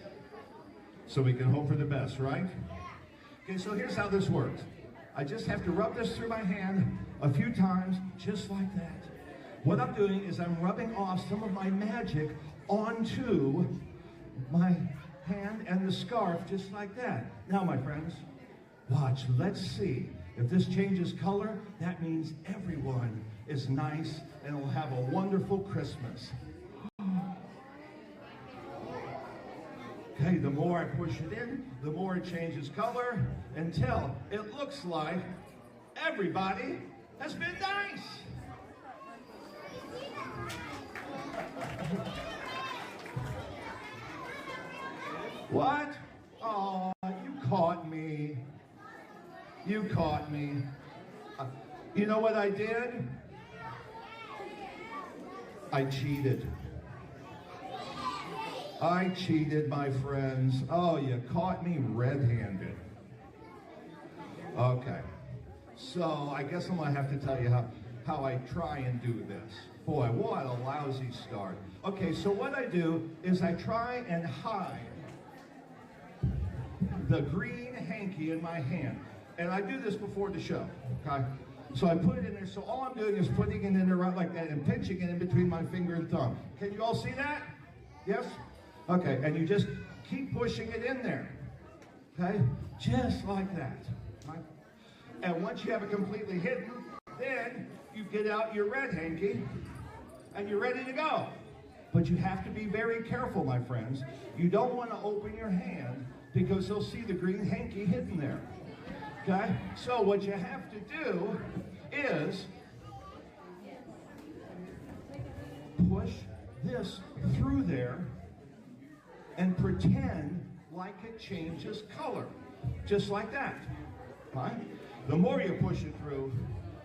So we can hope for the best, right? Okay, so here's how this works. I just have to rub this through my hand a few times, just like that. What I'm doing is I'm rubbing off some of my magic onto my hand and the scarf, just like that. Now, my friends, watch. Let's see. If this changes color, that means everyone is nice and will have a wonderful Christmas. Okay, the more I push it in, the more it changes color until it looks like everybody has been nice. What? Oh, you caught me. You caught me. You know what I did? I cheated. I cheated, my friends. Oh, you caught me red-handed. Okay. So I guess I'm going to have to tell you how I try and do this. Boy, what a lousy start. Okay, so what I do is I try and hide the green hanky in my hand. And I do this before the show, okay? So I put it in there, so all I'm doing is putting it in there right like that and pinching it in between my finger and thumb. Can you all see that? Yes? Okay, and you just keep pushing it in there. Okay? Just like that. Right? And once you have it completely hidden, then you get out your red hanky and you're ready to go. But you have to be very careful, my friends. You don't want to open your hand because they'll see the green hanky hidden there. Okay? So what you have to do is push this through there and pretend like it changes color. Just like that. Right? The more you push it through,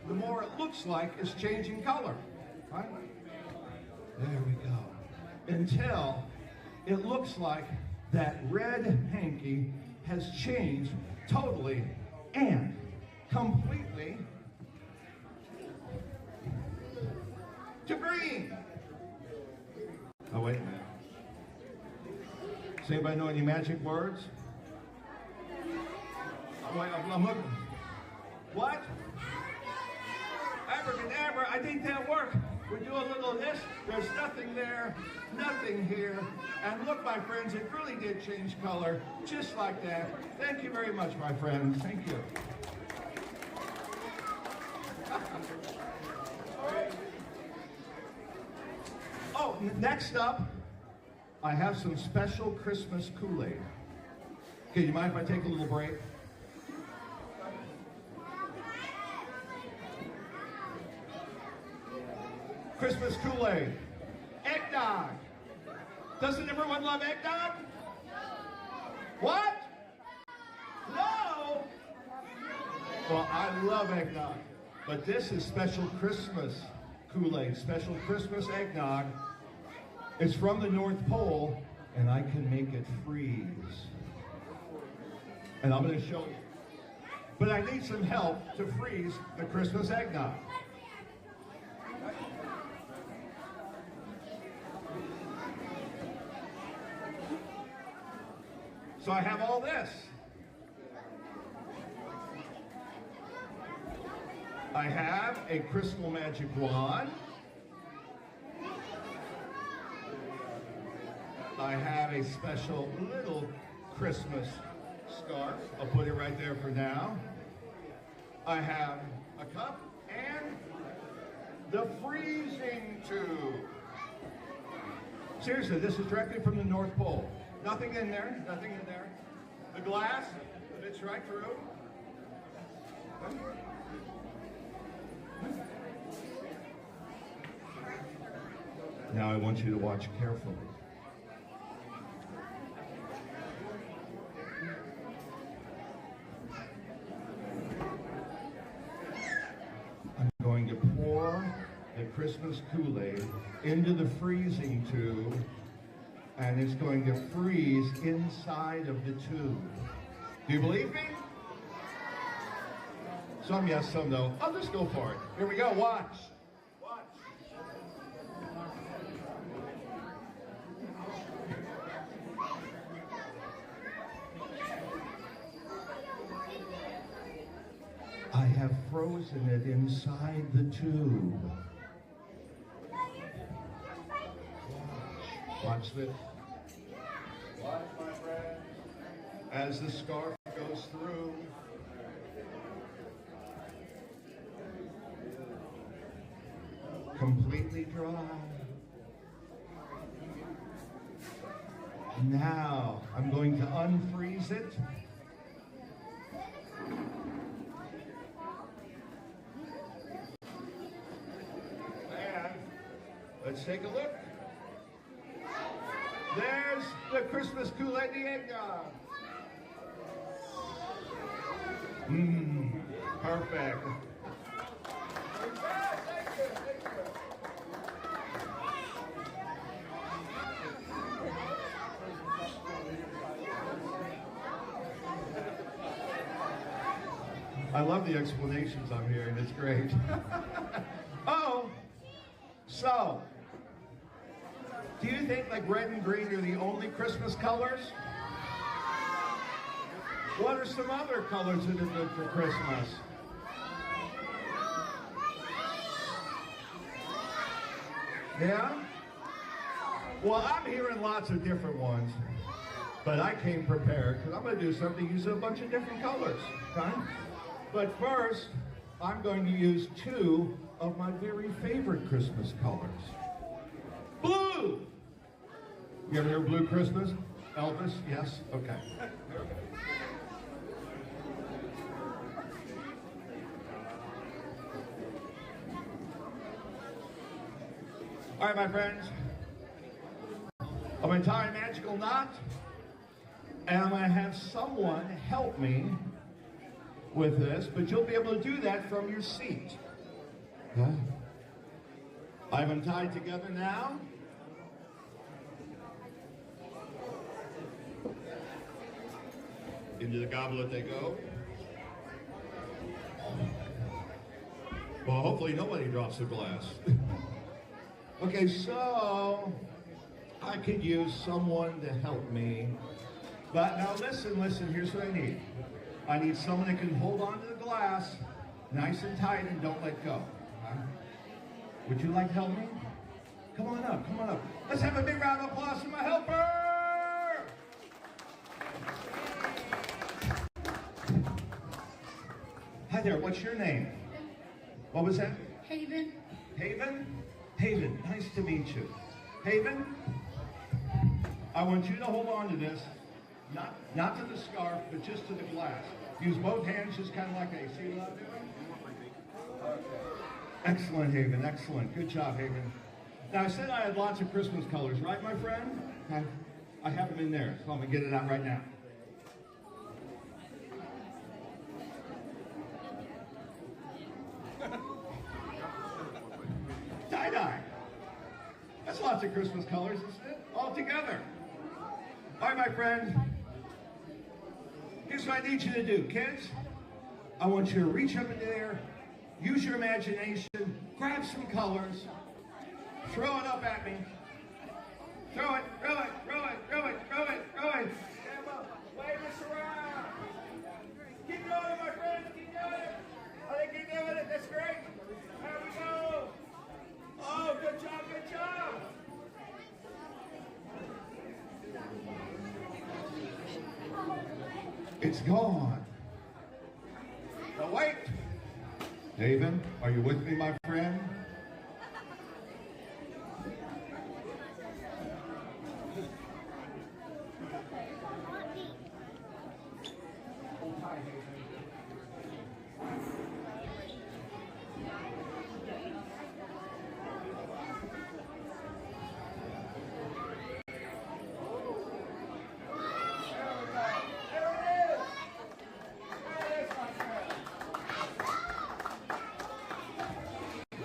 the more it looks like it's changing color. Right? There we go. Until it looks like that red hanky has changed totally and completely to green. Oh, wait a minute. Does anybody know any magic words? Oh, wait, I'm looking. What? Abracadabra, I think that worked. We do a little of this, there's nothing there, nothing here. And look, my friends, it really did change color, just like that. Thank you very much, my friend. Thank you. Oh, next up, I have some special Christmas Kool-Aid. Okay, you mind if I take a little break? Christmas Kool-Aid. Eggnog. Doesn't everyone love eggnog? What? No? Well, I love eggnog. But this is special Christmas Kool-Aid, special Christmas eggnog. It's from the North Pole, and I can make it freeze. And I'm going to show you. But I need some help to freeze the Christmas eggnog. So I have all this. I have a crystal magic wand. I have a special little Christmas scarf. I'll put it right there for now. I have a cup and the freezing tube. Seriously, this is directly from the North Pole. Nothing in there, nothing in there. The glass fits right through. Now I want you to watch carefully. I'm going to pour the Christmas Kool-Aid into the freezing tube, and it's going to freeze inside of the tube. Do you believe me? Some yes, some no. I'll just go for it. Here we go, watch. Watch. I have frozen it inside the tube. Watch this. Watch, my friend, as the scarf goes through. Completely dry. Now, I'm going to unfreeze it. And let's take a look. There's the Christmas Kool-Aid, the eggnog. Perfect. I love the explanations I'm hearing. It's great. Oh, so, do you think like red and green are the only Christmas colors? What are some other colors that are good for Christmas? Yeah? Well, I'm hearing lots of different ones, but I came prepared because I'm going to do something using a bunch of different colors. Okay? But first, I'm going to use two of my very favorite Christmas colors. Blue! You ever hear Blue Christmas? Elvis? Yes? Okay. All right, my friends. I'm going to tie a magical knot, and I'm going to have someone help me with this, but you'll be able to do that from your seat. Okay. I have them tied together now. Into the goblet they go. Well, hopefully nobody drops the glass. Okay, so I could use someone to help me. But now listen, here's what I need. I need someone that can hold on to the glass nice and tight and don't let go. Would you like to help me? Come on up. Let's have a big round of applause for my helper! Hi there, what's your name? What was that? Haven. Haven? Haven, nice to meet you. Haven, I want you to hold on to this, not to the scarf, but just to the glass. Use both hands, just kind of like a, see what I'm doing? Okay. Excellent, Haven, excellent. Good job, Haven. Now, I said I had lots of Christmas colors, right, my friend? I have them in there, so I'm going to get it out right now. Tie-dye. That's lots of Christmas colors, isn't it? All together. All right, my friend. Here's what I need you to do. Kids, I want you to reach up into there, use your imagination, grab some colors, throw it up at me. Throw it. Wave us around. Keep doing it, my friends, keep doing it. Keep doing it, that's great. There we go. Oh, good job. It's gone. Now wait. Haven, are you with me, my friend?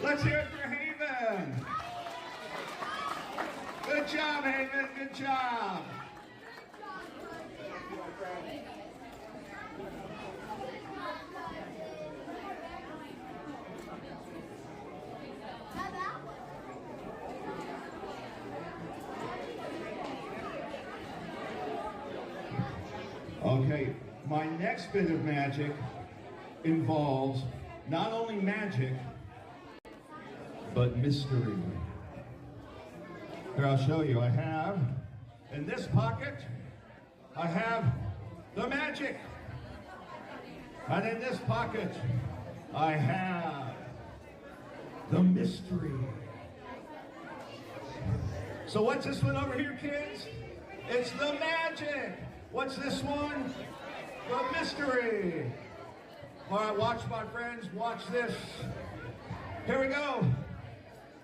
Let's hear it for Haven. Good job, Haven. Good job. Okay, my next bit of magic involves not only magic, but mystery. Here, I'll show you. I have, in this pocket, I have the magic. And in this pocket, I have the mystery. So what's this one over here, kids? It's the magic. What's this one? The mystery. All right, watch, my friends. Watch this. Here we go.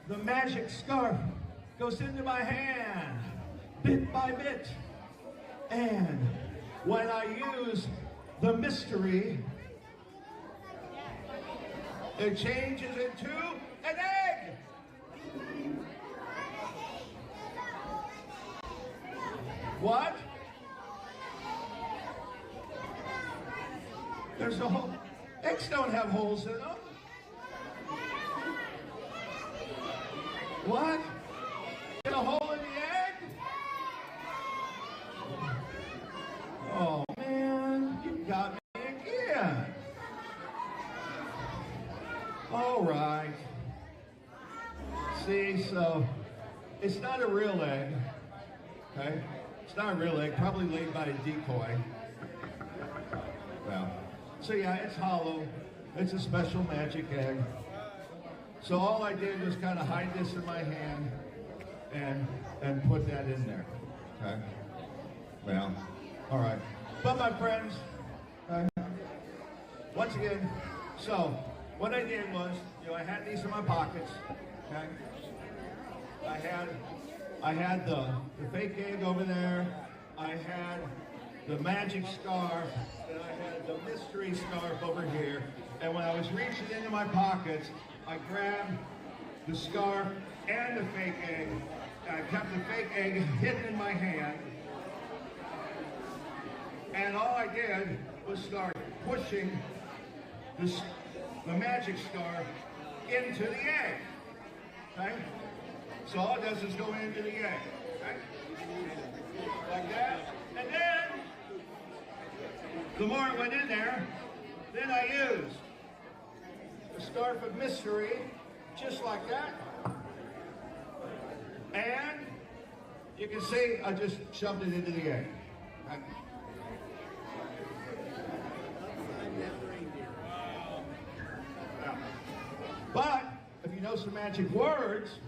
The magic scarf goes into my hand, bit by bit. And when I use the mystery, it changes into an egg. What? There's a hole. Eggs don't have holes in them. What? Get a hole in the egg? Oh man, you got me again. All right. See, so it's not a real egg, okay? It's not a real egg, probably laid by a decoy. Well, so yeah, it's hollow. It's a special magic egg. So all I did was kind of hide this in my hand and put that in there, okay? Well, all right. But my friends, once again, so what I did was, I had these in my pockets, okay? I had the fake egg over there. I had the magic scarf, and I had the mystery scarf over here. And when I was reaching into my pockets, I grabbed the scarf and the fake egg. I kept the fake egg hidden in my hand. And all I did was start pushing the magic scarf into the egg. Okay? So all it does is go into the egg. Okay? Like that. And then, the more it went in there, then I used the scarf of mystery, just like that. And you can see I just shoved it into the egg. Okay? But if you know some magic words,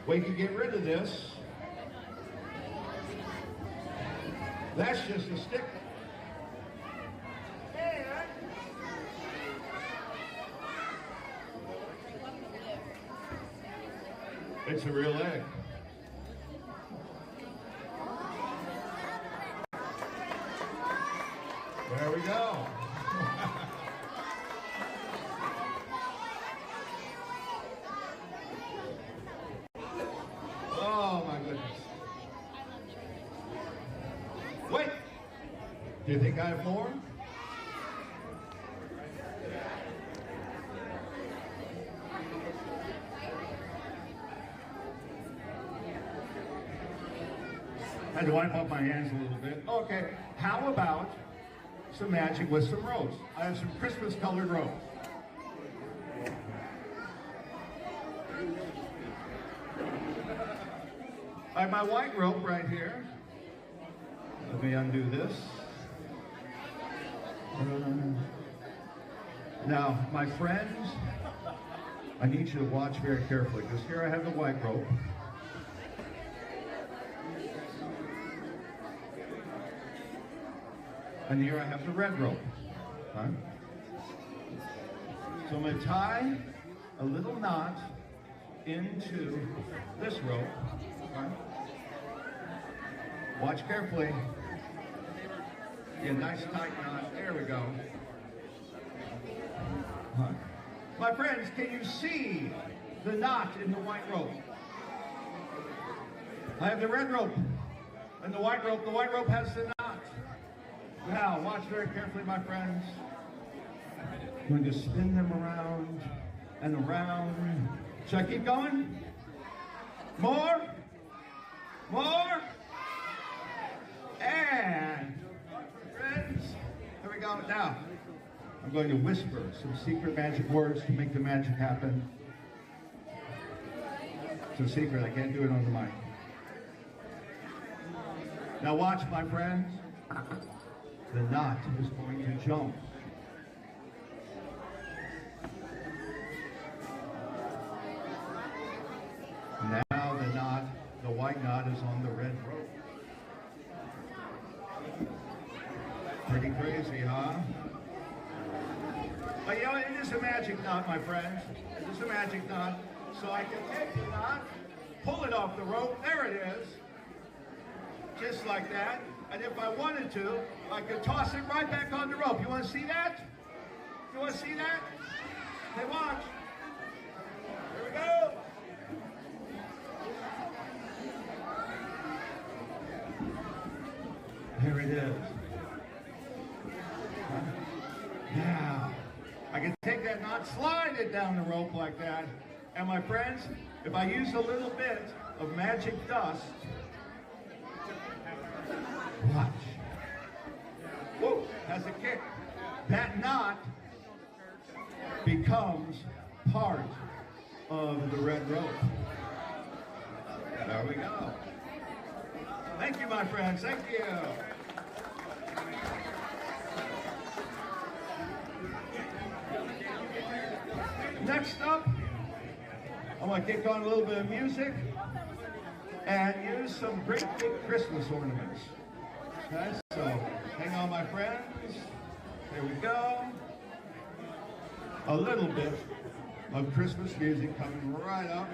we can get rid of this. That's just a stick. And it's a real egg. There we go. Oh my goodness. Wait. Do you think I have more? I had to wipe off my hands a little bit. Okay, how about some magic with some ropes? I have some Christmas colored ropes. I have my white rope right here. Let me undo this. Now, my friends, I need you to watch very carefully, because here I have the white rope. And here I have the red rope. Right? So I'm going to tie a little knot into this rope. Right? Watch carefully. Get a nice tight knot. There we go. Right. My friends, can you see the knot in the white rope? I have the red rope and the white rope. The white rope has the knot. Now, watch very carefully, my friends. I'm going to spin them around and around. Should I keep going? More? More? And, friends, here we go. Now, I'm going to whisper some secret magic words to make the magic happen. It's a secret. I can't do it on the mic. Now watch, my friends. The knot is going to jump. Now the knot, the white knot, is on the red rope. Pretty crazy, huh? But you know, it is a magic knot, my friends. It is a magic knot. So I can take the knot, pull it off the rope. There it is. Just like that. And if I wanted to, I could toss it right back on the rope. You want to see that? You want to see that? Hey, watch. Here we go. Here it is. Now, I can take that knot, slide it down the rope like that. And my friends, if I use a little bit of magic dust, watch. Whoa, has a kick. That knot becomes part of the red rope. There we go. Thank you, my friends. Thank you. Next up, I'm going to kick on a little bit of music and use some great big Christmas ornaments. Okay, so hang on, my friends. Here we go. A little bit of Christmas music coming right up.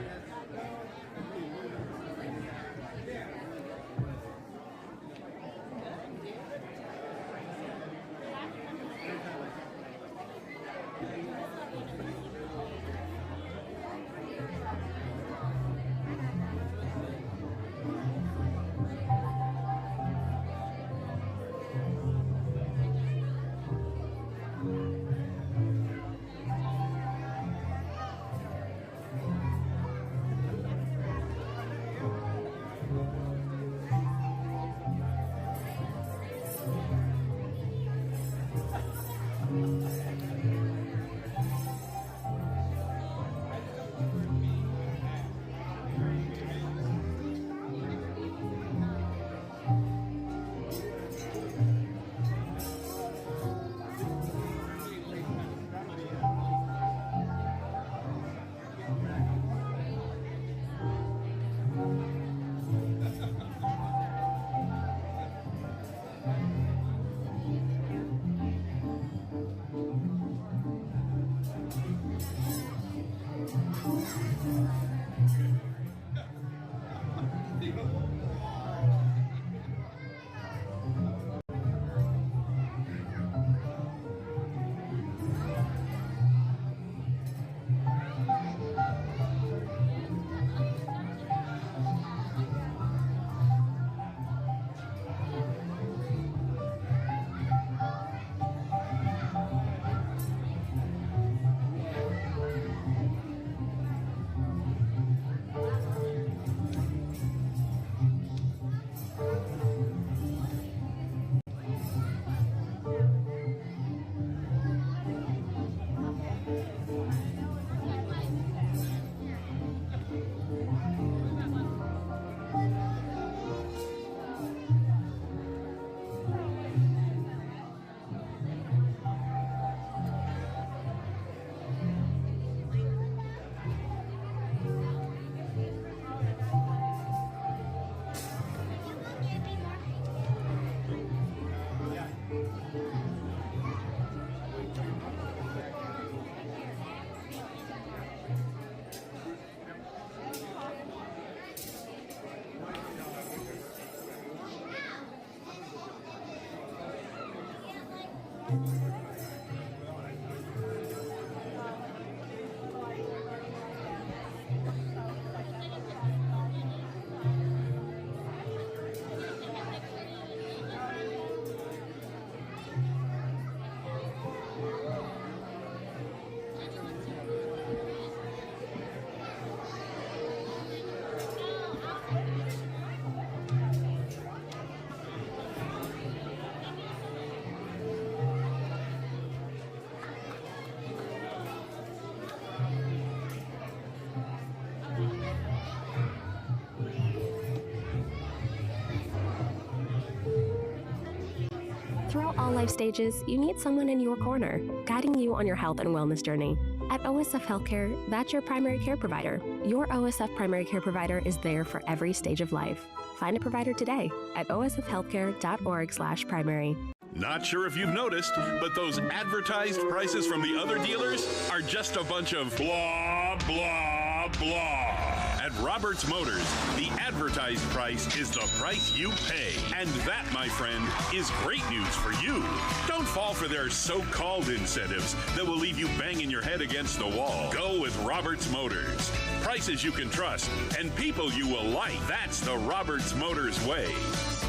Throughout all life stages, you need someone in your corner, guiding you on your health and wellness journey. At OSF Healthcare, that's your primary care provider. Your OSF primary care provider is there for every stage of life. Find a provider today at osfhealthcare.org/primary. Not sure if you've noticed, but those advertised prices from the other dealers are just a bunch of blah, blah, blah. At Roberts Motors, the advertised price is the price you pay. And that, my friend, is great news for you. Don't fall for their so-called incentives that will leave you banging your head against the wall. Go with Roberts Motors. Prices you can trust and people you will like. That's the Roberts Motors way.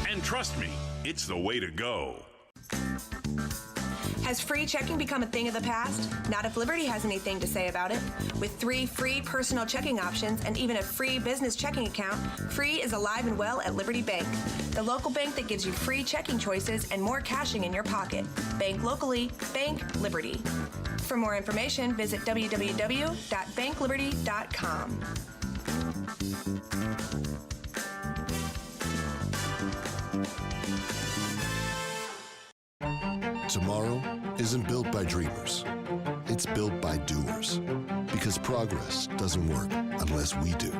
And trust me, it's the way to go. Has free checking become a thing of the past? Not if Liberty has anything to say about it. With 3 free personal checking options and even a free business checking account, free is alive and well at Liberty Bank, the local bank that gives you free checking choices and more cashing in your pocket. Bank locally, bank Liberty. For more information, visit www.bankliberty.com. Tomorrow isn't built by dreamers. It's built by doers. Because progress doesn't work unless we do.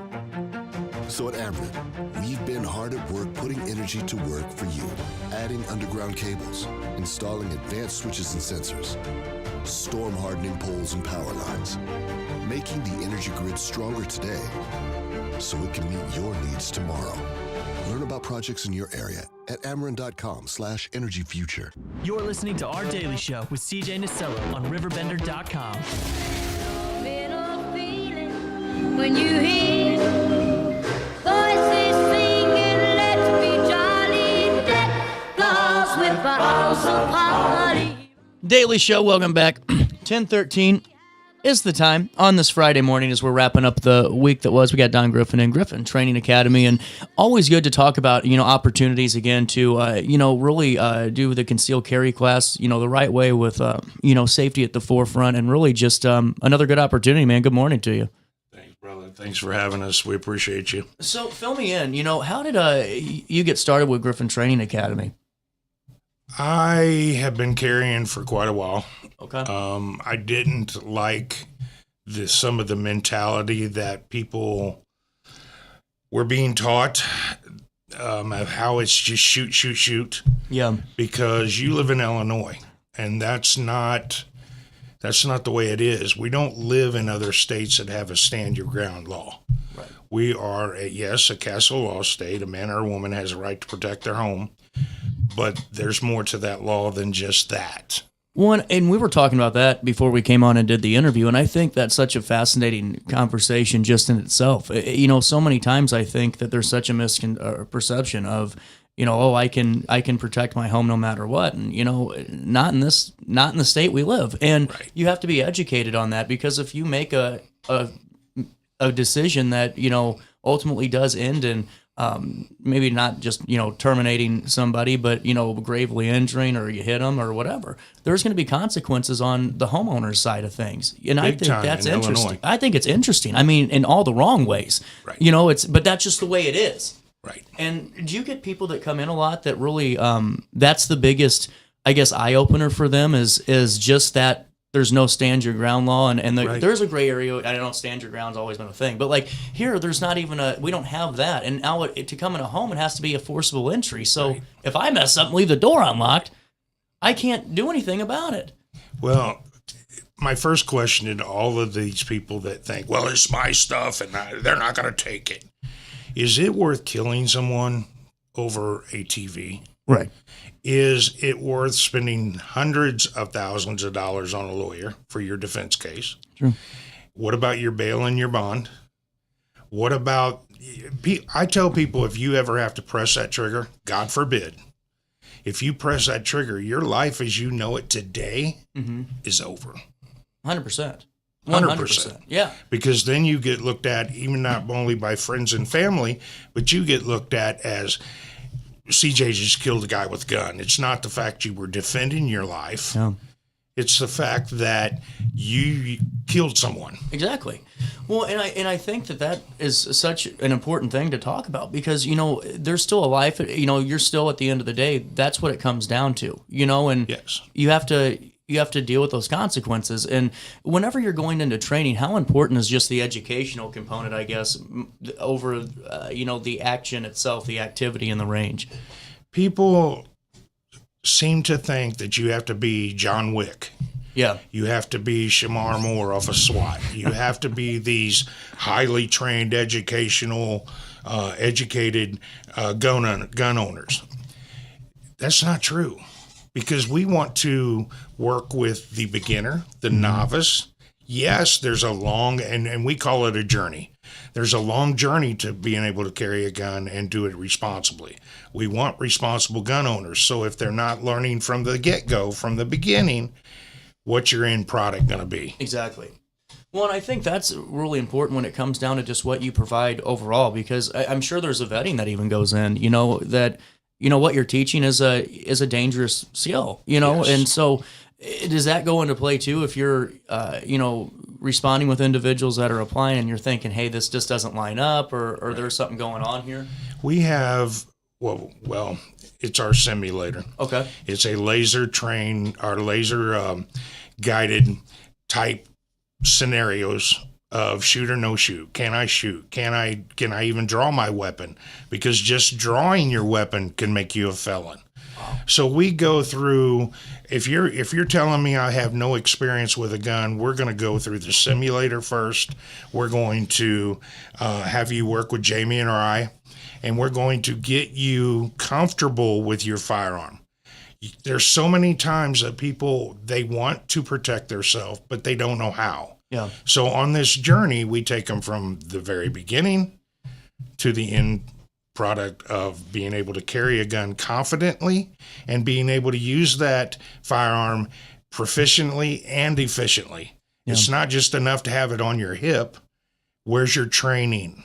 So at Ameren, we've been hard at work putting energy to work for you. Adding underground cables, installing advanced switches and sensors, storm hardening poles and power lines, making the energy grid stronger today so it can meet your needs tomorrow. Learn about projects in your area at Ameren.com/energyfuture. You're listening to Our Daily Show with CJ Nasello on RiverBender.com. When you hear voices singing, let's be jolly, deck the halls with bottles of holly. Daily Show, welcome back. 10:13 is the time on this Friday morning as we're wrapping up the week that was. We got Don Griffin and Griffin Training Academy, and always good to talk about, opportunities again to, really do the concealed carry class, the right way with, safety at the forefront, and really just another good opportunity, man. Good morning to you. Thanks, brother. Thanks for having us. We appreciate you. So fill me in, how did you get started with Griffin Training Academy? I have been carrying for quite a while. Okay. I didn't like some of the mentality that people were being taught of how it's just shoot. Yeah. Because you live in Illinois, and that's not the way it is. We don't live in other states that have a stand your ground law. Right. We are, a castle law state. A man or a woman has a right to protect their home. But there's more to that law than just that. One, and we were talking about that before we came on and did the interview, and I think that's such a fascinating conversation just in itself. So many times I think that there's such a misperception of, I can protect my home no matter what, and not in the state we live, and right. You have to be educated on that, because if you make a decision that ultimately does end in maybe not just, terminating somebody, but, gravely injuring, or you hit them or whatever, there's going to be consequences on the homeowner's side of things. And I think that's interesting. Illinois. I think it's interesting. I mean, in all the wrong ways, right. But that's just the way it is. Right. And do you get people that come in a lot that really, that's the biggest, I guess, eye opener for them is just that there's no stand your ground law, and right. There's a gray area. I don't know, stand your ground's always been a thing, but like here, there's not even we don't have that. And now to come in a home, it has to be a forcible entry. So right. If I mess up and leave the door unlocked, I can't do anything about it. Well, my first question to all of these people that think, well, it's my stuff and they're not going to take it. Is it worth killing someone over a TV? Right. Is it worth spending hundreds of thousands of dollars on a lawyer for your defense case? True. What about your bail and your bond? What about, I tell people, if you ever have to press that trigger, God forbid, if you press that trigger, your life as you know it today is over. 100%. 100%. Yeah. Because then you get looked at, even not only by friends and family, but you get looked at as, CJ just killed a guy with a gun. It's not the fact you were defending your life. Yeah. It's the fact that you killed someone. Exactly. Well, and I think that is such an important thing to talk about, because, there's still a life, you're still, at the end of the day, that's what it comes down to, and yes. You have to deal with those consequences. And whenever you're going into training, how important is just the educational component, I guess, over, the action itself, the activity in the range? People seem to think that you have to be John Wick. Yeah. You have to be Shamar Moore off of SWAT. You have to be these highly trained, educated gun owners. That's not true. Because we want to work with the beginner, the novice. Yes, there's a long, and we call it a journey. There's a long journey to being able to carry a gun and do it responsibly. We want responsible gun owners. So if they're not learning from the get-go, from the beginning, what's your end product going to be? Exactly. Well, and I think that's really important when it comes down to just what you provide overall, because I'm sure there's a vetting that even goes in, that what you're teaching is a dangerous skill, Yes. And so does that go into play too if you're, responding with individuals that are applying and you're thinking, hey, this just doesn't line up or there's something going on here? We have, well, it's our simulator. Okay. It's a laser guided type scenarios of shoot or no shoot. Can I shoot? Can I even draw my weapon? Because just drawing your weapon can make you a felon. So we go through, if you're telling me I have no experience with a gun, we're going to go through the simulator first. We're going to have you work with Jamie and I, and we're going to get you comfortable with your firearm. There's so many times that people, they want to protect themselves, but they don't know how. Yeah. So on this journey, we take them from the very beginning to the end product of being able to carry a gun confidently and being able to use that firearm proficiently and efficiently. Yeah. It's not just enough to have it on your hip. Where's your training?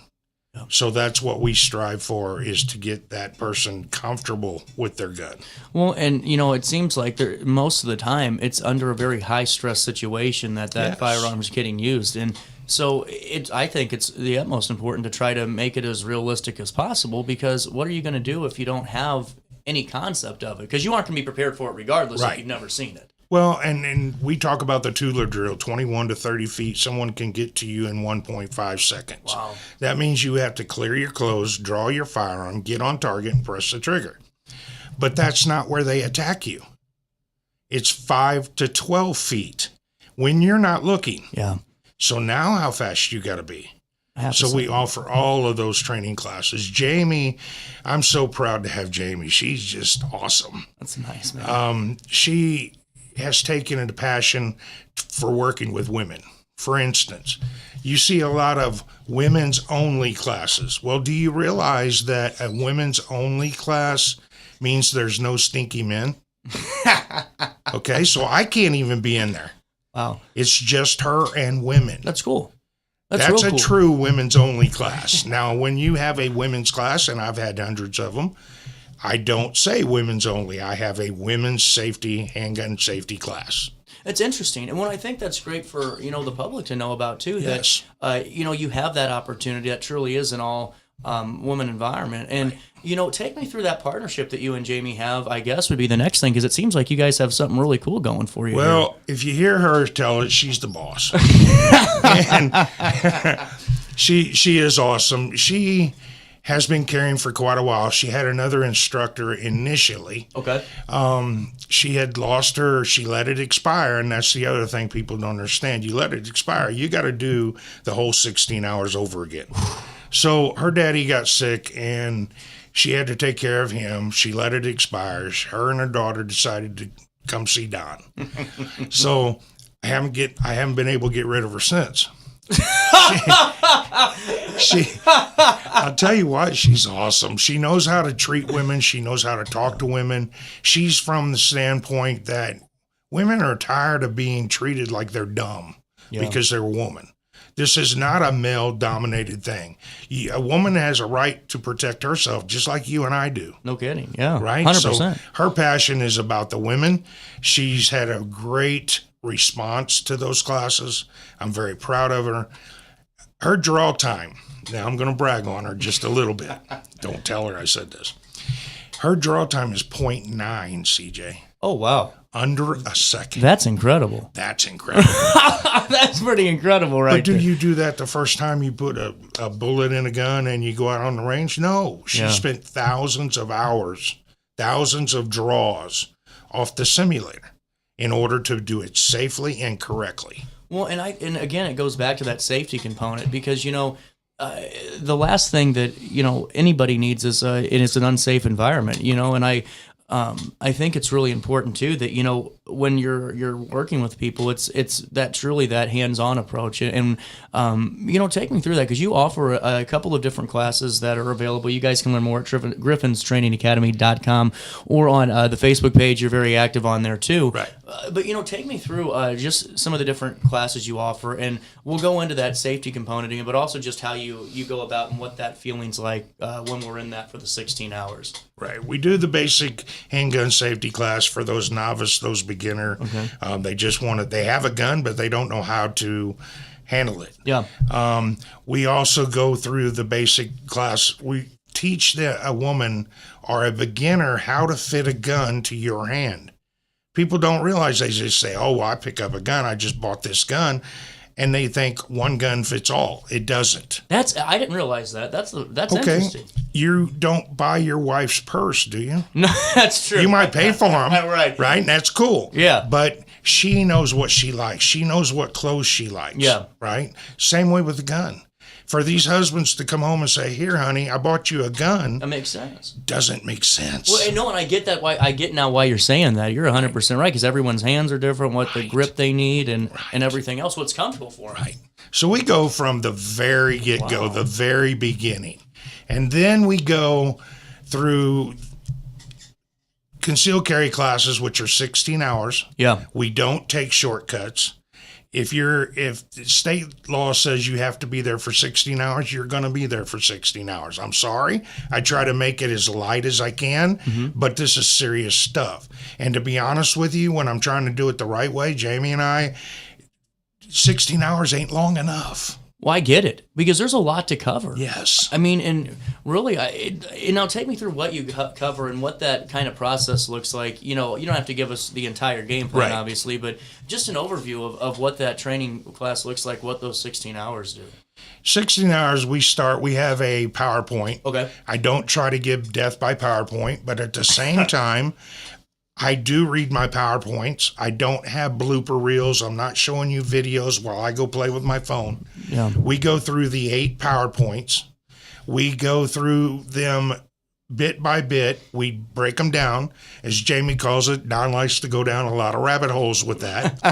Yeah. So that's what we strive for, is to get that person comfortable with their gun. Well, and it seems like most of the time it's under a very high stress situation that yes. firearm is getting used. And so I think it's the utmost important to try to make it as realistic as possible, because what are you going to do if you don't have any concept of it? Because you aren't going to be prepared for it regardless if you've never seen it. Well, and we talk about the Tooler drill, 21 to 30 feet. Someone can get to you in 1.5 seconds. Wow. That means you have to clear your clothes, draw your firearm, get on target, and press the trigger. But that's not where they attack you. It's 5 to 12 feet when you're not looking. Yeah. So now how fast you got to be? So we offer all of those training classes. Jamie, I'm so proud to have Jamie. She's just awesome. That's nice, man. She has taken a passion for working with women. For instance, you see a lot of women's only classes. Well, do you realize that a women's only class means there's no stinky men? Okay, so I can't even be in there. Wow. It's just her and women. That's cool. That's real a cool. true women's only class. Now, when you have a women's class, and I've had hundreds of them, I don't say women's only. I have a women's safety, handgun safety class. It's interesting. And what I think that's great for, the public to know about too, yes. that, you have that opportunity that truly is an all woman environment. And, take me through that partnership that you and Jamie have, I guess would be the next thing, because it seems like you guys have something really cool going for you. Well, if you hear her tell it, she's the boss. And she is awesome. She has been carrying for quite a while. She had another instructor initially. Okay. She had lost her. She let it expire, and that's the other thing people don't understand. You let it expire, you got to do the whole 16 hours over again. So her daddy got sick, and she had to take care of him. She let it expire. Her and her daughter decided to come see Don. So I haven't been able to get rid of her since. I'll tell you what, she's awesome. She knows how to treat women. She knows how to talk to women. She's from the standpoint that women are tired of being treated like they're dumb because they're a woman. This is not a male-dominated thing. A woman has a right to protect herself, just like you and I do. No kidding, yeah. Right? 100%. So her passion is about the women. She's had a great response to those classes. I'm very proud of her. Her draw time, now I'm going to brag on her just a little bit. Don't tell her I said this. Her draw time is 0.9, CJ. Oh, wow. Under a second. That's incredible. That's incredible. That's pretty incredible, right? But do you do that the first time you put a bullet in a gun and you go out on the range? No. She spent thousands of hours, thousands of draws off the simulator in order to do it safely and correctly. Well, and again, it goes back to that safety component, because, the last thing that, anybody needs is an unsafe environment, and I think it's really important too that, when you're working with people, it's that truly that hands-on approach. And take me through that, because you offer a couple of different classes that are available. You guys can learn more at griffinstrainingacademy.com or on the Facebook page. You're very active on there too. Right. But, take me through just some of the different classes you offer, and we'll go into that safety component, but also just how you go about and what that feeling's like when we're in that for the 16 hours. Right. We do the basic handgun safety class for those novice, those beginners. beginner. Okay. They just they have a gun, but they don't know how to handle it. Yeah. We also go through the basic class. We teach a woman or a beginner how to fit a gun to your hand. People don't realize, they just say, oh, well, I pick up a gun. I just bought this gun. And they think one gun fits all. It doesn't. I didn't realize that. That's okay. Interesting. You don't buy your wife's purse, do you? No, that's true. You might pay for them. Right. And that's cool. Yeah. But she knows what she likes. She knows what clothes she likes. Yeah. Right? Same way with the gun. For these husbands to come home and say, here, honey, I bought you a gun. That makes sense. Doesn't make sense. Well, no, and I get that. I get now why you're saying that. You're 100% right, because everyone's hands are different, what the grip they need, and everything else, what's comfortable for them. Right. So we go from the very get-go, the very beginning. And then we go through concealed carry classes, which are 16 hours. Yeah. We don't take shortcuts. If state law says you have to be there for 16 hours, you're going to be there for 16 hours. I'm sorry. I try to make it as light as I can, but this is serious stuff. And to be honest with you, when I'm trying to do it the right way, Jamie and I, 16 hours ain't long enough. Well, I get it, because there's a lot to cover. Yes. I mean, and really, now take me through what you cover and what that kind of process looks like. You don't have to give us the entire game plan, obviously, but just an overview of what that training class looks like, what those 16 hours do. 16 hours, we have a PowerPoint. Okay. I don't try to give death by PowerPoint, but at the same time, I do read my PowerPoints. I don't have blooper reels. I'm not showing you videos while I go play with my phone. Yeah. We go through the 8 PowerPoints. We go through them bit by bit. We break them down. As Jamie calls it, Don likes to go down a lot of rabbit holes with that.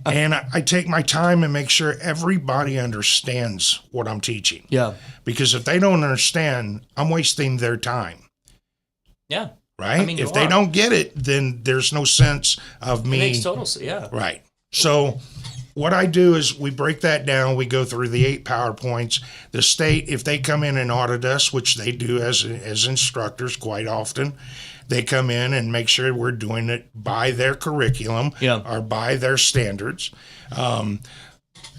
And I take my time and make sure everybody understands what I'm teaching. Yeah. Because if they don't understand, I'm wasting their time. Yeah. Right? I mean, if they don't get it, then there's no sense of me. It makes total sense, yeah. Right. So what I do is we break that down. We go through the 8 PowerPoints. The state, if they come in and audit us, which they do as instructors quite often, they come in and make sure we're doing it by their curriculum or by their standards. The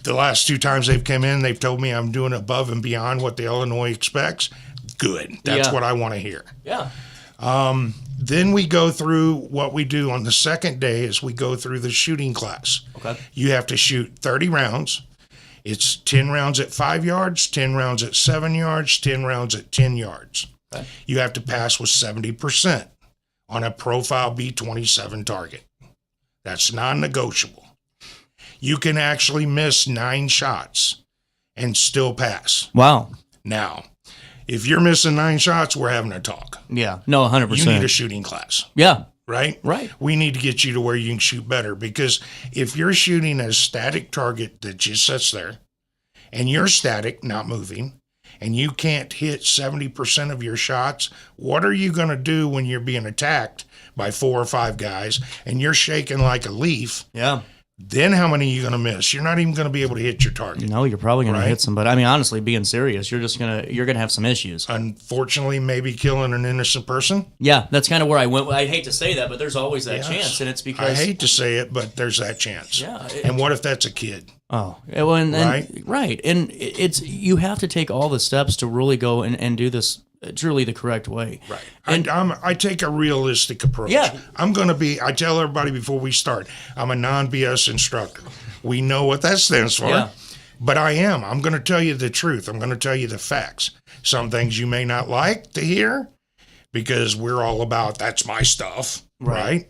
last 2 times they've come in, they've told me I'm doing above and beyond what the Illinois expects. Good. That's what I want to hear. Yeah. Then we go through what we do on the second day is we go through the shooting class. Okay. You have to shoot 30 rounds. It's 10 rounds at 5 yards, 10 rounds at 7 yards, 10 rounds at 10 yards. Okay. You have to pass with 70% on a profile B27 target. That's non-negotiable. You can actually miss 9 shots and still pass. Wow. Now, if you're missing 9 shots, we're having a talk. Yeah. No, 100%. You need a shooting class. Yeah. Right? Right. We need to get you to where you can shoot better, because if you're shooting a static target that just sits there and you're static, not moving, and you can't hit 70% of your shots, what are you going to do when you're being attacked by 4 or 5 guys and you're shaking like a leaf? Yeah. Then how many are you going to miss? You're not even going to be able to hit your target. No, you're probably going to Right? hit somebody. I mean, honestly, being serious, you're going to have some issues. Unfortunately, maybe killing an innocent person. Yeah, that's kind of where I went. I hate to say that, but there's always that Yes. chance, and it's because I hate to say it, but there's that chance. Yeah. And what if that's a kid? Oh, well, right. And it's you have to take all the steps to really go and do this truly the correct way. Right. And I take a realistic approach. Yeah. I tell everybody before we start, I'm a non-BS instructor. We know what that stands for. Yeah. But I'm going to tell you the truth. I'm going to tell you the facts. Some things you may not like to hear because we're all about that's my stuff, right?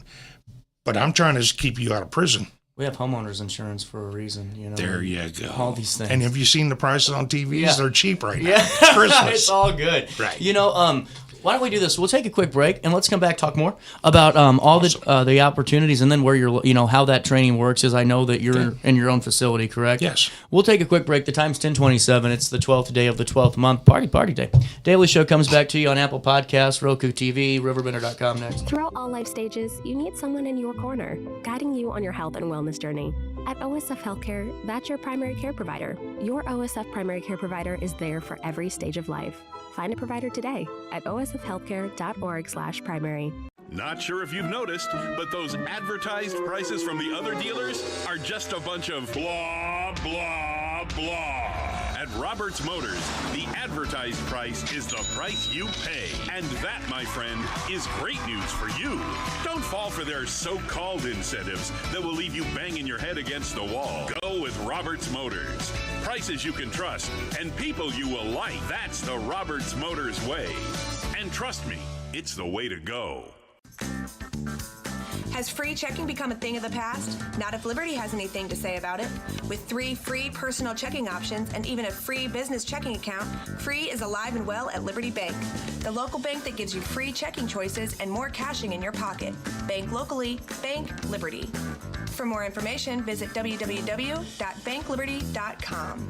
But I'm trying to keep you out of prison. We have homeowners insurance for a reason, you know. There you go. All these things. And have you seen the prices on TVs? Yeah. They're cheap right now. Yeah, It's Christmas. it's all good. Right. You know, why don't we do this? We'll take a quick break and let's come back talk more about all the opportunities and then where you're, how that training works. Is I know that you're in your own facility, correct? Yes. We'll take a quick break. The time's 10:27. It's the 12th day of the 12th month. Party day. Daily Show comes back to you on Apple Podcasts, Roku TV, RiverBender.com next. Throughout all life stages, you need someone in your corner, guiding you on your health and wellness journey. At OSF Healthcare, that's your primary care provider. Your OSF primary care provider is there for every stage of life. Find a provider today at osfhealthcare.org/primary. Not sure if you've noticed, but those advertised prices from the other dealers are just a bunch of blah, blah, blah. At Roberts Motors, the advertised price is the price you pay. And that, my friend, is great news for you. Don't fall for their so-called incentives that will leave you banging your head against the wall. Go with Roberts Motors. Prices you can trust and people you will like. That's the Roberts Motors way. And trust me, it's the way to go. Has free checking become a thing of the past? Not if Liberty has anything to say about it. With 3 free personal checking options and even a free business checking account, free is alive and well at Liberty Bank, the local bank that gives you free checking choices and more cashing in your pocket. Bank locally, bank Liberty. For more information, visit www.bankliberty.com.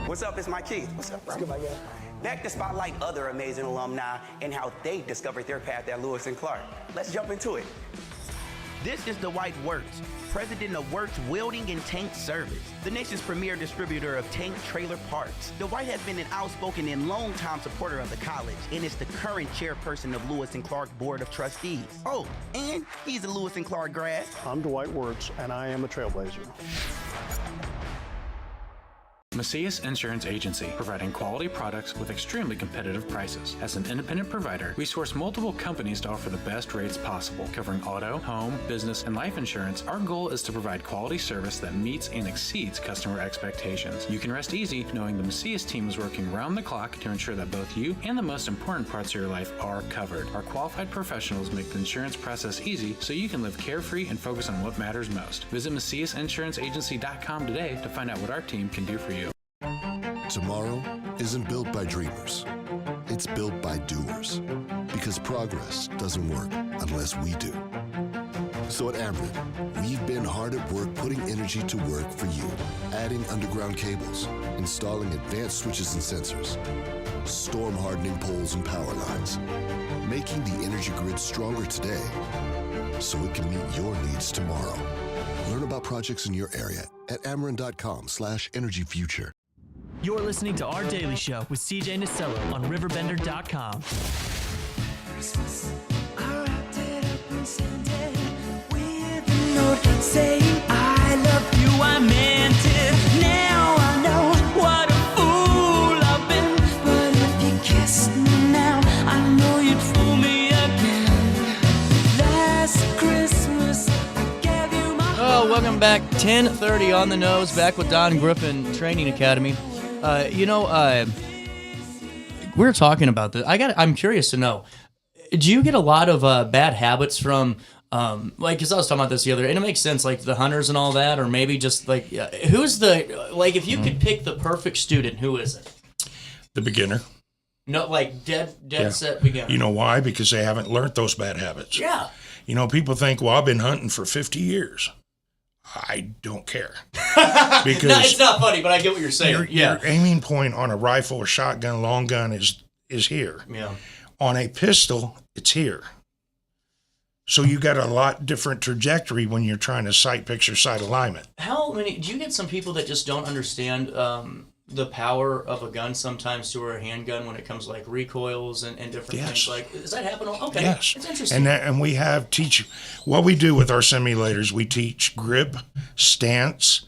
What's up? It's Mike Keith. What's up, bro? What's good, my guy? Back to spotlight other amazing alumni and how they discovered their path at Lewis and Clark. Let's jump into it. This is Dwight Wirtz, president of Wirtz Welding and Tank Service, the nation's premier distributor of tank trailer parts. Dwight has been an outspoken and long-time supporter of the college and is the current chairperson of Lewis and Clark Board of Trustees. Oh, and he's a Lewis and Clark grad. I'm Dwight Wirtz, and I am a trailblazer. Macias Insurance Agency, providing quality products with extremely competitive prices. As an independent provider, we source multiple companies to offer the best rates possible, covering auto, home, business, and life insurance. Our goal is to provide quality service that meets and exceeds customer expectations. You can rest easy knowing the Macias team is working round the clock to ensure that both you and the most important parts of your life are covered. Our qualified professionals make the insurance process easy so you can live carefree and focus on what matters most. Visit MaciasInsuranceAgency.com today to find out what our team can do for you. Tomorrow isn't built by dreamers. It's built by doers. Because progress doesn't work unless we do. So at Ameren, we've been hard at work putting energy to work for you. Adding underground cables, installing advanced switches and sensors, storm hardening poles and power lines, making the energy grid stronger today so it can meet your needs tomorrow. Learn about projects in your area at Ameren.com/energyfuture. You're listening to Our Daily Show with CJ Nicello on RiverBender.com. Saying I love you, I meant it. Now I know what a fool I've been. But if you kissed me now, I know you'd fool me again. Last Christmas, I gave you my Oh, welcome back. 10:30 on the nose. Back with Don Griffin Training Academy. We were talking about this. I'm curious to know. Do you get a lot of bad habits from? Because I was talking about this the other day, and it makes sense, like the hunters and all that, or maybe just like, who's the, like, if you could pick the perfect student, who is it? The beginner. No, like dead set beginner. You know why? Because they haven't learned those bad habits. Yeah. People think, well, I've been hunting for 50 years. I don't care. Because no, it's not funny, but I get what you're saying. Your aiming point on a rifle or shotgun, long gun is here. Yeah. On a pistol, it's here. So you got a lot different trajectory when you're trying to sight picture, sight alignment. How many? Do you get some people that just don't understand the power of a gun sometimes to a handgun when it comes to like recoils and different things? Like, does that happen? Okay, yes. It's interesting. And we have what we do with our simulators. We teach grip, stance,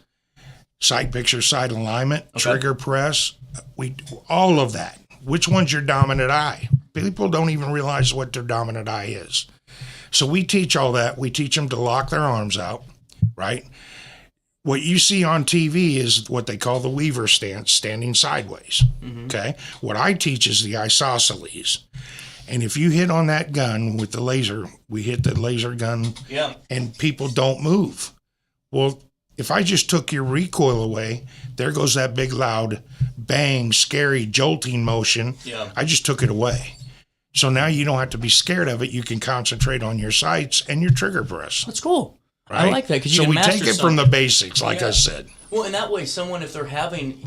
sight picture, sight alignment, trigger press. All of that. Which one's your dominant eye? People don't even realize what their dominant eye is. So we teach all that. We teach them to lock their arms out, right? What you see on TV is what they call the Weaver stance, standing sideways, okay? What I teach is the isosceles. And if you hit on that gun with the laser, we hit the laser gun, and people don't move. Well, if I just took your recoil away, there goes that big, loud, bang, scary, jolting motion. Yeah. I just took it away. So now you don't have to be scared of it. You can concentrate on your sights and your trigger press. That's cool. Right? I like that. So we take it from the basics, like I said. Well, and that way someone, if they're having,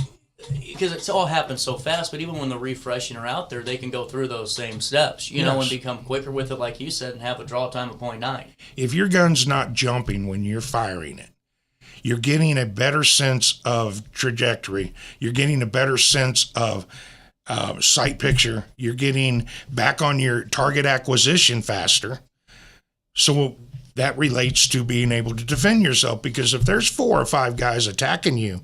because it's all happens so fast, but even when they're refreshing or out there, they can go through those same steps, you know, and become quicker with it, like you said, and have a draw time of 0.9. If your gun's not jumping when you're firing it, you're getting a better sense of trajectory. You're getting a better sense of sight picture. You're getting back on your target acquisition faster. So that relates to being able to defend yourself, because if there's 4 or 5 guys attacking you,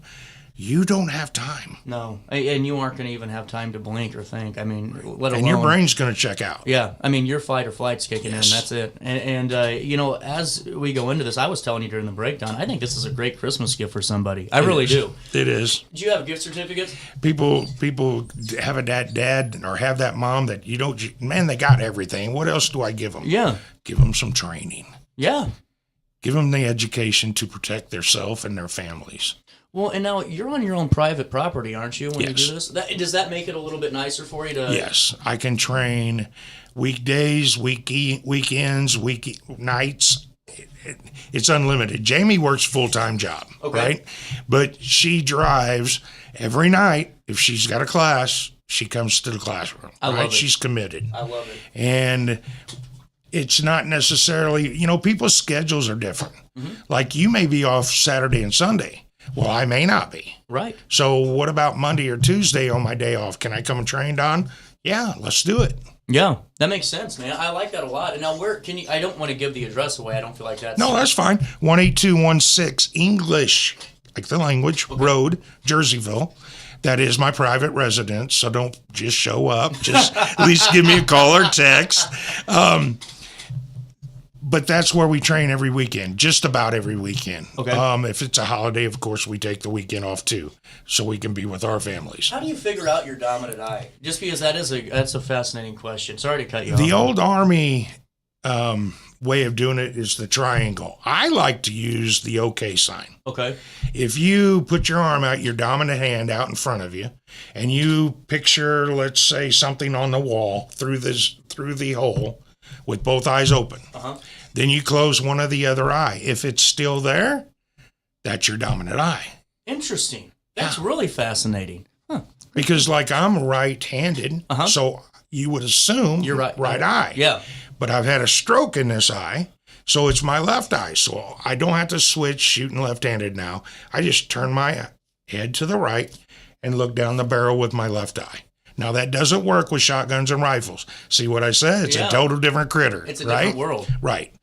you don't have time. No, and you aren't going to even have time to blink or think. I mean, let alone... And your brain's going to check out. Yeah, I mean, your fight or flight's kicking in. That's it. And you know, as we go into this, I was telling you during the breakdown, I think this is a great Christmas gift for somebody. I really do. It is. Do you have gift certificates? People have that dad or have that mom that you don't... Man, they got everything. What else do I give them? Yeah. Give them some training. Yeah. Give them the education to protect themselves and their families. Well, and now you're on your own private property, aren't you, when Yes. you do this? Does that make it a little bit nicer for you to... Yes, I can train weekdays, weekends, nights. It's unlimited. Jamie works a full-time job, right? But she drives every night. If she's got a class, she comes to the classroom. I love it. She's committed. I love it. And it's not necessarily, people's schedules are different. Mm-hmm. Like you may be off Saturday and Sunday. Well, I may not be. Right. So what about Monday or Tuesday on my day off? Can I come and train, Don? Yeah, let's do it. Yeah, that makes sense, man. I like that a lot. And now where can you... I don't want to give the address away. I don't feel like that's... No, that's fine. 18216 English, like the language, Road, Jerseyville. That is my private residence, so don't just show up. Just at least give me a call or text. But that's where we train every weekend, just about every weekend. Okay. If it's a holiday, of course, we take the weekend off too, so we can be with our families. How do you figure out your dominant eye? Just because that's a fascinating question. Sorry to cut you off. The old Army way of doing it is the triangle. I like to use the OK sign. Okay. If you put your arm out, your dominant hand out in front of you, and you picture, let's say, something on the wall through the hole with both eyes open. Uh-huh. Then you close one of the other eye. If it's still there, that's your dominant eye. Interesting. That's really fascinating. Huh. Because like I'm right-handed, so you would assume you're right eye. Yeah. But I've had a stroke in this eye, so it's my left eye. So I don't have to switch shooting left-handed now. I just turn my head to the right and look down the barrel with my left eye. Now, that doesn't work with shotguns and rifles. See what I said? It's a total different critter. It's a right? different world. Right.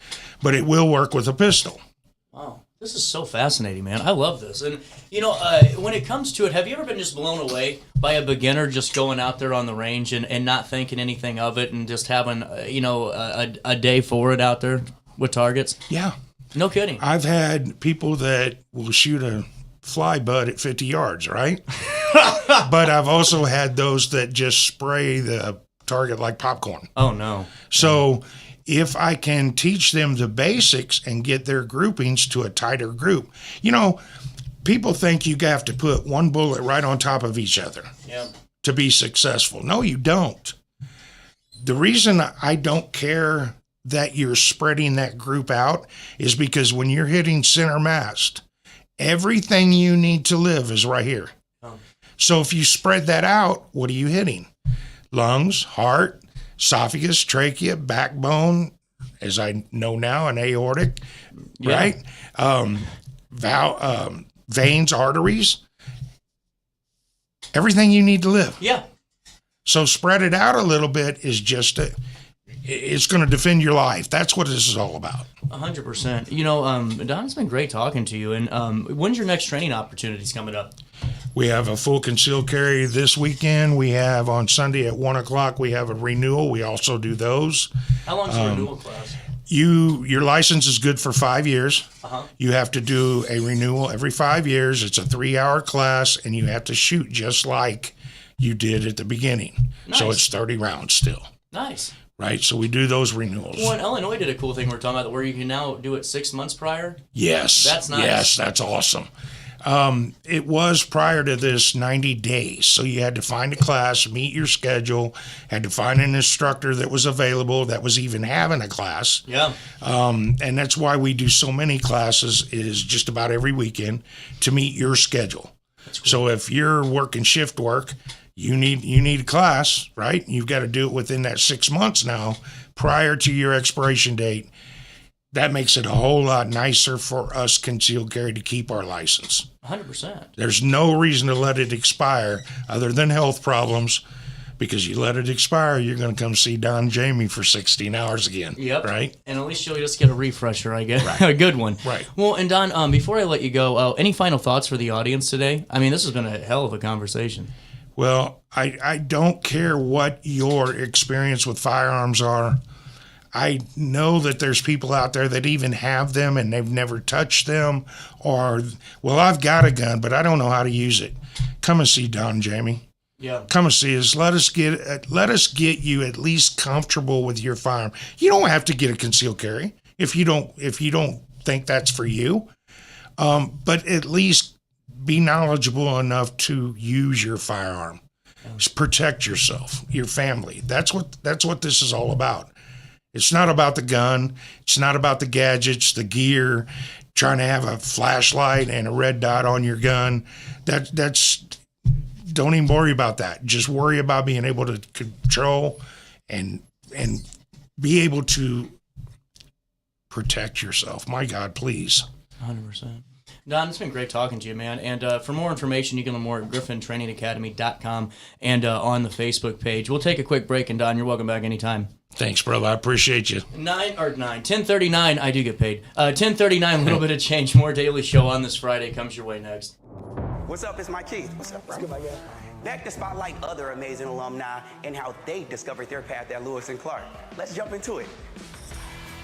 But it will work with a pistol. Wow. This is so fascinating, man. I love this. And, when it comes to it, have you ever been just blown away by a beginner just going out there on the range and not thinking anything of it and just having, a day for it out there with targets? Yeah. No kidding. I've had people that will shoot a fly bud at 50 yards, right? But I've also had those that just spray the target like popcorn. Oh, no. So if I can teach them the basics and get their groupings to a tighter group, people think you have to put one bullet right on top of each other to be successful. No, you don't. The reason I don't care that you're spreading that group out is because when you're hitting center mast, everything you need to live is right here. So if you spread that out, what are you hitting? Lungs, heart, esophagus, trachea, backbone, as I know now, an aortic, right? Veins, arteries, everything you need to live. Yeah. So spread it out a little bit is just it's going to defend your life. That's what this is all about. 100%. Don, it's been great talking to you. And when's your next training opportunities coming up? We have a full concealed carry this weekend. We have on Sunday at 1 o'clock, we have a renewal. We also do those. How long is the renewal class? Your license is good for 5 years. Uh-huh. You have to do a renewal every 5 years. It's a 3-hour class, and you have to shoot just like you did at the beginning. Nice. So it's 30 rounds still. Nice. Right, so we do those renewals. Well, and Illinois did a cool thing we were talking about where you can now do it 6 months prior. Yes. That's nice. Yes, that's awesome. It was prior to this 90 days. So you had to find a class, meet your schedule, had to find an instructor that was available, that was even having a class. Yeah. And that's why we do so many classes is just about every weekend to meet your schedule. Cool. So if you're working shift work, you need a class, right? You've got to do it within that 6 months now prior to your expiration date. that makes it a whole lot nicer for us concealed carry to keep our license. 100%. There's no reason to let it expire other than health problems, because you let it expire, you're going to come see Don Jamie for 16 hours again. Yep. Right? And at least you'll just get a refresher, I guess. Right. A good one. Right. Well, and Don, before I let you go, any final thoughts for the audience today? I mean, this has been a hell of a conversation. Well, I don't care what your experience with firearms are. I know that there's people out there that even have them and they've never touched them, or, well, I've got a gun, but I don't know how to use it. Come and see Don Jamie. Yeah. Come and see us. Let us get you at least comfortable with your firearm. You don't have to get a concealed carry if you don't think that's for you. But at least be knowledgeable enough to use your firearm. Protect yourself, your family. That's what this is all about. It's not about the gun. It's not about the gadgets, the gear, trying to have a flashlight and a red dot on your gun. That's don't even worry about that. Just worry about being able to control and be able to protect yourself. My God, please. 100%. Don, it's been great talking to you, man. And for more information, you can learn more at griffintrainingacademy.com and on the Facebook page. We'll take a quick break, and Don, you're welcome back anytime. Thanks, brother. I appreciate you. 10:39. I do get paid. 10:39. A little bit of change. More Daily Show on this Friday comes your way next. What's up? It's Mike Keith. What's up, bro? Back to spotlight other amazing alumni and how they discovered their path at Lewis and Clark. Let's jump into it.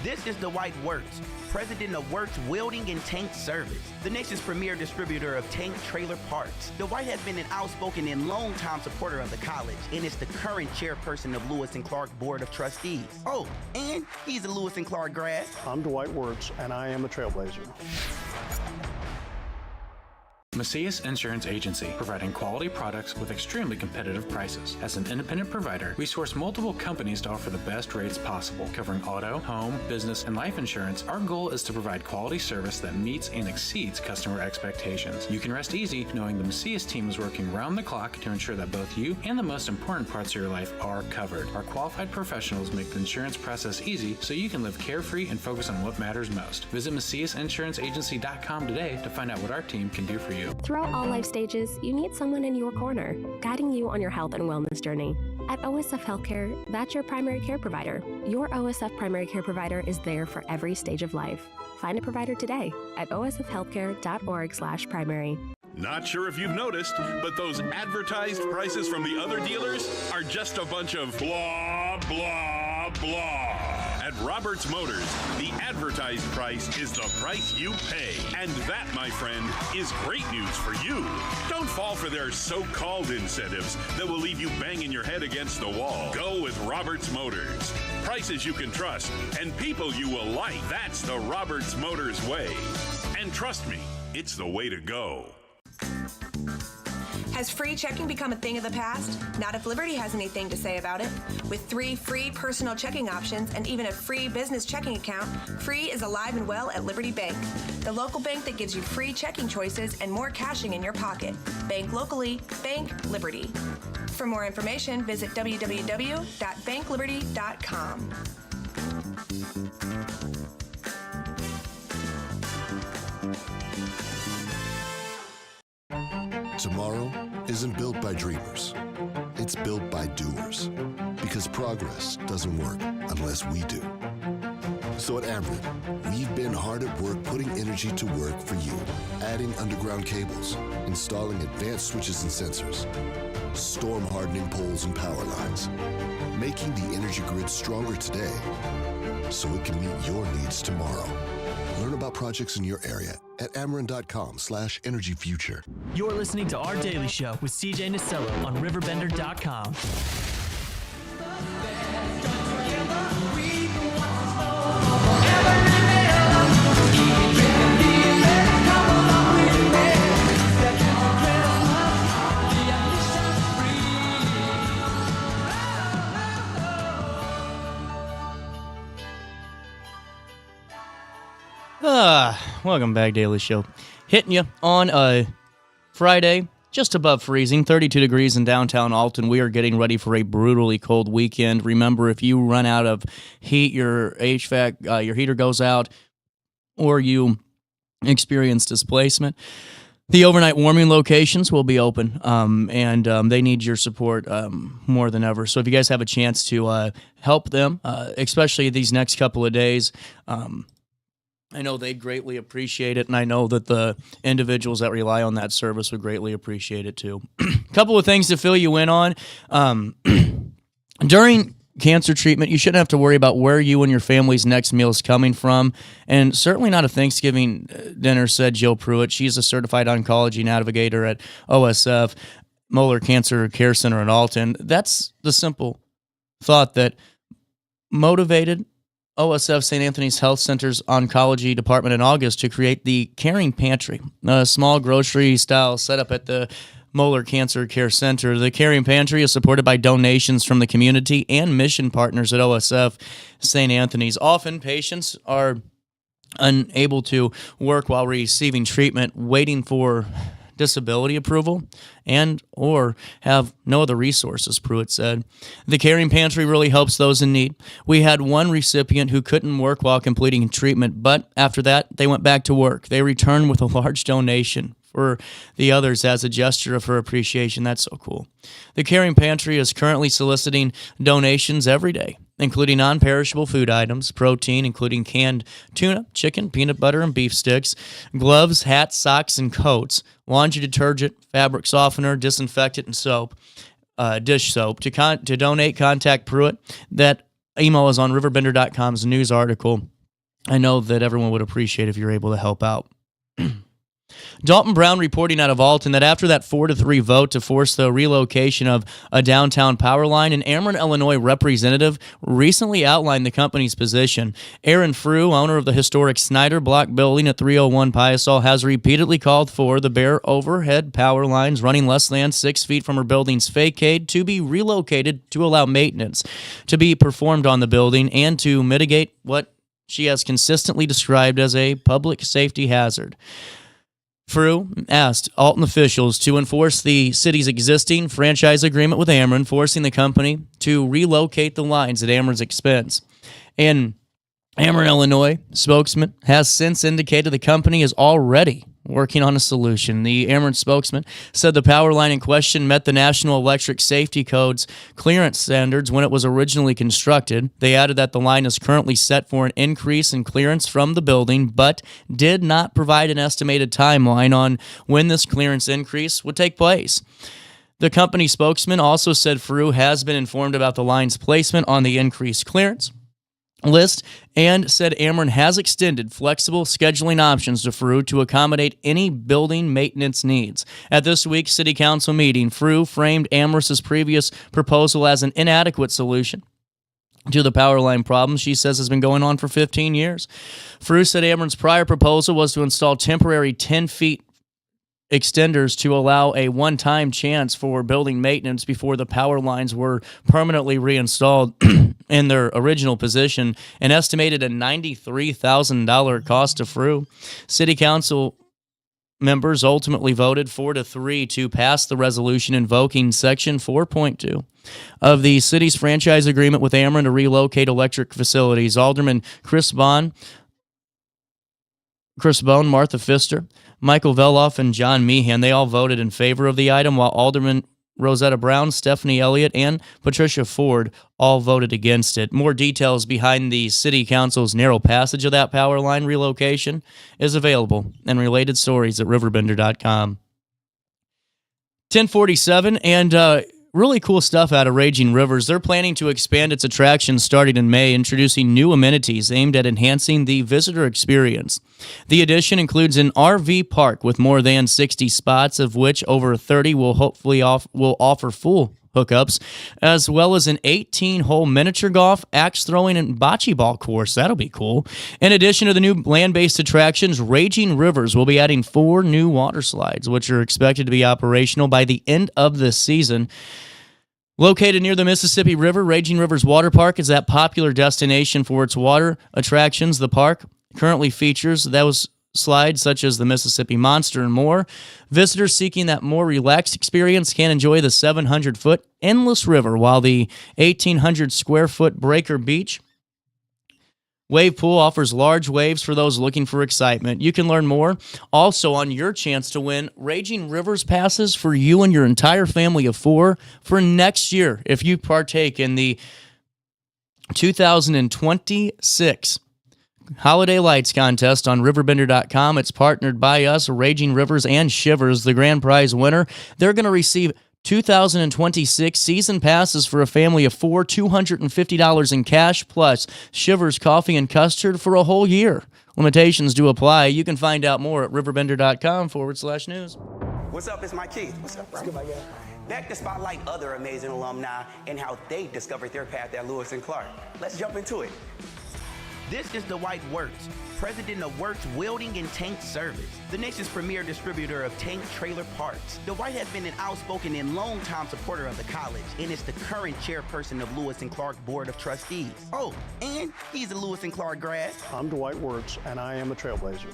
This is Dwight Wirtz, president of Wirtz Welding and Tank Service, the nation's premier distributor of tank trailer parts. Dwight has been an outspoken and long-time supporter of the college and is the current chairperson of Lewis and Clark Board of Trustees. Oh, and he's a Lewis and Clark grad. I'm Dwight Wirtz, and I am a trailblazer. Macias Insurance Agency, providing quality products with extremely competitive prices. As an independent provider, we source multiple companies to offer the best rates possible, covering auto, home, business, and life insurance. Our goal is to provide quality service that meets and exceeds customer expectations. You can rest easy knowing the Macias team is working round the clock to ensure that both you and the most important parts of your life are covered. Our qualified professionals make the insurance process easy so you can live carefree and focus on what matters most. Visit MaciasInsuranceAgency.com today to find out what our team can do for you. Throughout all life stages, you need someone in your corner, guiding you on your health and wellness journey. At OSF Healthcare, that's your primary care provider. Your OSF primary care provider is there for every stage of life. Find a provider today at osfhealthcare.org/primary. Not sure if you've noticed, but those advertised prices from the other dealers are just a bunch of blah, blah, blah. At Roberts Motors, the advertised price is the price you pay. And that, my friend, is great news for you. Don't fall for their so-called incentives that will leave you banging your head against the wall. Go with Roberts Motors. Prices you can trust and people you will like. That's the Roberts Motors way. And trust me, it's the way to go. Has free checking become a thing of the past? Not if Liberty has anything to say about it. With 3 free personal checking options and even a free business checking account, free is alive and well at Liberty Bank, the local bank that gives you free checking choices and more cashing in your pocket. Bank locally, bank Liberty. For more information, visit www.bankliberty.com. Tomorrow isn't built by dreamers. It's built by doers. Because progress doesn't work unless we do. So at Ameren, we've been hard at work putting energy to work for you. Adding underground cables, installing advanced switches and sensors, storm hardening poles and power lines, making the energy grid stronger today so it can meet your needs tomorrow. Learn about projects in your area at Ameren.com/energyfuture. You're listening to Our Daily Show with CJ Nasello on RiverBender.com. Welcome back, Daily Show. Hitting you on a Friday, just above freezing, 32 degrees in downtown Alton. We are getting ready for a brutally cold weekend. Remember, if you run out of heat, your HVAC, your heater goes out, or you experience displacement, the overnight warming locations will be open, and they need your support more than ever. So if you guys have a chance to help them, especially these next couple of days, I know they'd greatly appreciate it, and I know that the individuals that rely on that service would greatly appreciate it too. A couple of things to fill you in on. During cancer treatment, you shouldn't have to worry about where you and your family's next meal is coming from, and certainly not a Thanksgiving dinner, said Jill Pruitt. She's a certified oncology navigator at OSF, Moeller Cancer Care Center in Alton. That's the simple thought that motivated OSF St. Anthony's Health Center's oncology department in August to create the Caring Pantry, a small grocery-style setup at the Moeller Cancer Care Center. The Caring Pantry is supported by donations from the community and mission partners at OSF St. Anthony's. Often, patients are unable to work while receiving treatment, waiting for disability approval, and or have no other resources, Pruitt said. The Caring Pantry really helps those in need. We had one recipient who couldn't work while completing treatment, but after that, they went back to work. They returned with a large donation for the others as a gesture of her appreciation. That's so cool. The Caring Pantry is currently soliciting donations every day, including non-perishable food items, protein, including canned tuna, chicken, peanut butter, and beef sticks, gloves, hats, socks, and coats, laundry detergent, fabric softener, disinfectant, and soap, dish soap. To donate, contact Pruitt. That email is on RiverBender.com's news article. I know that everyone would appreciate if you're able to help out. Dalton Brown reporting out of Alton that after that 4-3 vote to force the relocation of a downtown power line, an Ameren, Illinois representative recently outlined the company's position. Aaron Frew, owner of the historic Snyder Block building at 301 Piasol, has repeatedly called for the bare overhead power lines running less than 6 feet from her building's facade to be relocated to allow maintenance to be performed on the building and to mitigate what she has consistently described as a public safety hazard. Frew asked Alton officials to enforce the city's existing franchise agreement with Ameren, forcing the company to relocate the lines at Ameren's expense. An Ameren, Illinois spokesman has since indicated the company is already working on a solution. The Ameren spokesman said the power line in question met the National Electric Safety Code's clearance standards when it was originally constructed. They added that the line is currently set for an increase in clearance from the building, but did not provide an estimated timeline on when this clearance increase would take place. The company spokesman also said Frew has been informed about the line's placement on the increased clearance list and said Ameren has extended flexible scheduling options to Frew to accommodate any building maintenance needs. At this week's City Council meeting, Frew framed Ameren's previous proposal as an inadequate solution to the power line problem she says has been going on for 15 years. Frew said Ameren's prior proposal was to install temporary 10-feet extenders to allow a one-time chance for building maintenance before the power lines were permanently reinstalled in their original position, an estimated a $93,000 cost to Frew. City Council members ultimately voted 4-3 to pass the resolution invoking Section 4.2 of the city's franchise agreement with Ameren to relocate electric facilities. Alderman Chris Bone, Martha Pfister, Michael Veloff, and John Meehan, they all voted in favor of the item, while Alderman Rosetta Brown, Stephanie Elliott, and Patricia Ford all voted against it. More details behind the City Council's narrow passage of that power line relocation is available in related stories at RiverBender.com. 1047, and really cool stuff out of Raging Rivers. They're planning to expand its attractions starting in May, introducing new amenities aimed at enhancing the visitor experience. The addition includes an RV park with more than 60 spots, of which over 30 will hopefully offer full hookups, as well as an 18-hole miniature golf, axe throwing, and bocce ball course. That'll be cool. In addition to the new land-based attractions, Raging Rivers will be adding 4 new water slides, which are expected to be operational by the end of this season. Located near the Mississippi River, Raging Rivers Water Park is that popular destination for its water attractions. The park currently features those slides such as the Mississippi Monster and more. Visitors seeking that more relaxed experience can enjoy the 700-foot endless river, while the 1,800-square-foot Breaker Beach Wave Pool offers large waves for those looking for excitement. You can learn more also on your chance to win Raging Rivers passes for you and your entire family of 4 for next year if you partake in the 2026 Holiday Lights Contest on RiverBender.com. It's partnered by us, Raging Rivers and Shivers, the grand prize winner. They're going to receive 2026 season passes for a family of 4, $250 in cash, plus Shivers coffee and custard for a whole year. Limitations do apply. You can find out more at RiverBender.com/news. What's up? It's Mike Keith. What's up, bro? Back to spotlight other amazing alumni and how they discovered their path at Lewis and Clark. Let's jump into it. This is Dwight Wirtz, president of Wirtz Welding and Tank Service, the nation's premier distributor of tank trailer parts. Dwight has been an outspoken and long-time supporter of the college and is the current chairperson of Lewis and Clark Board of Trustees. Oh, and he's a Lewis and Clark grad. I'm Dwight Wirtz, and I am a trailblazer.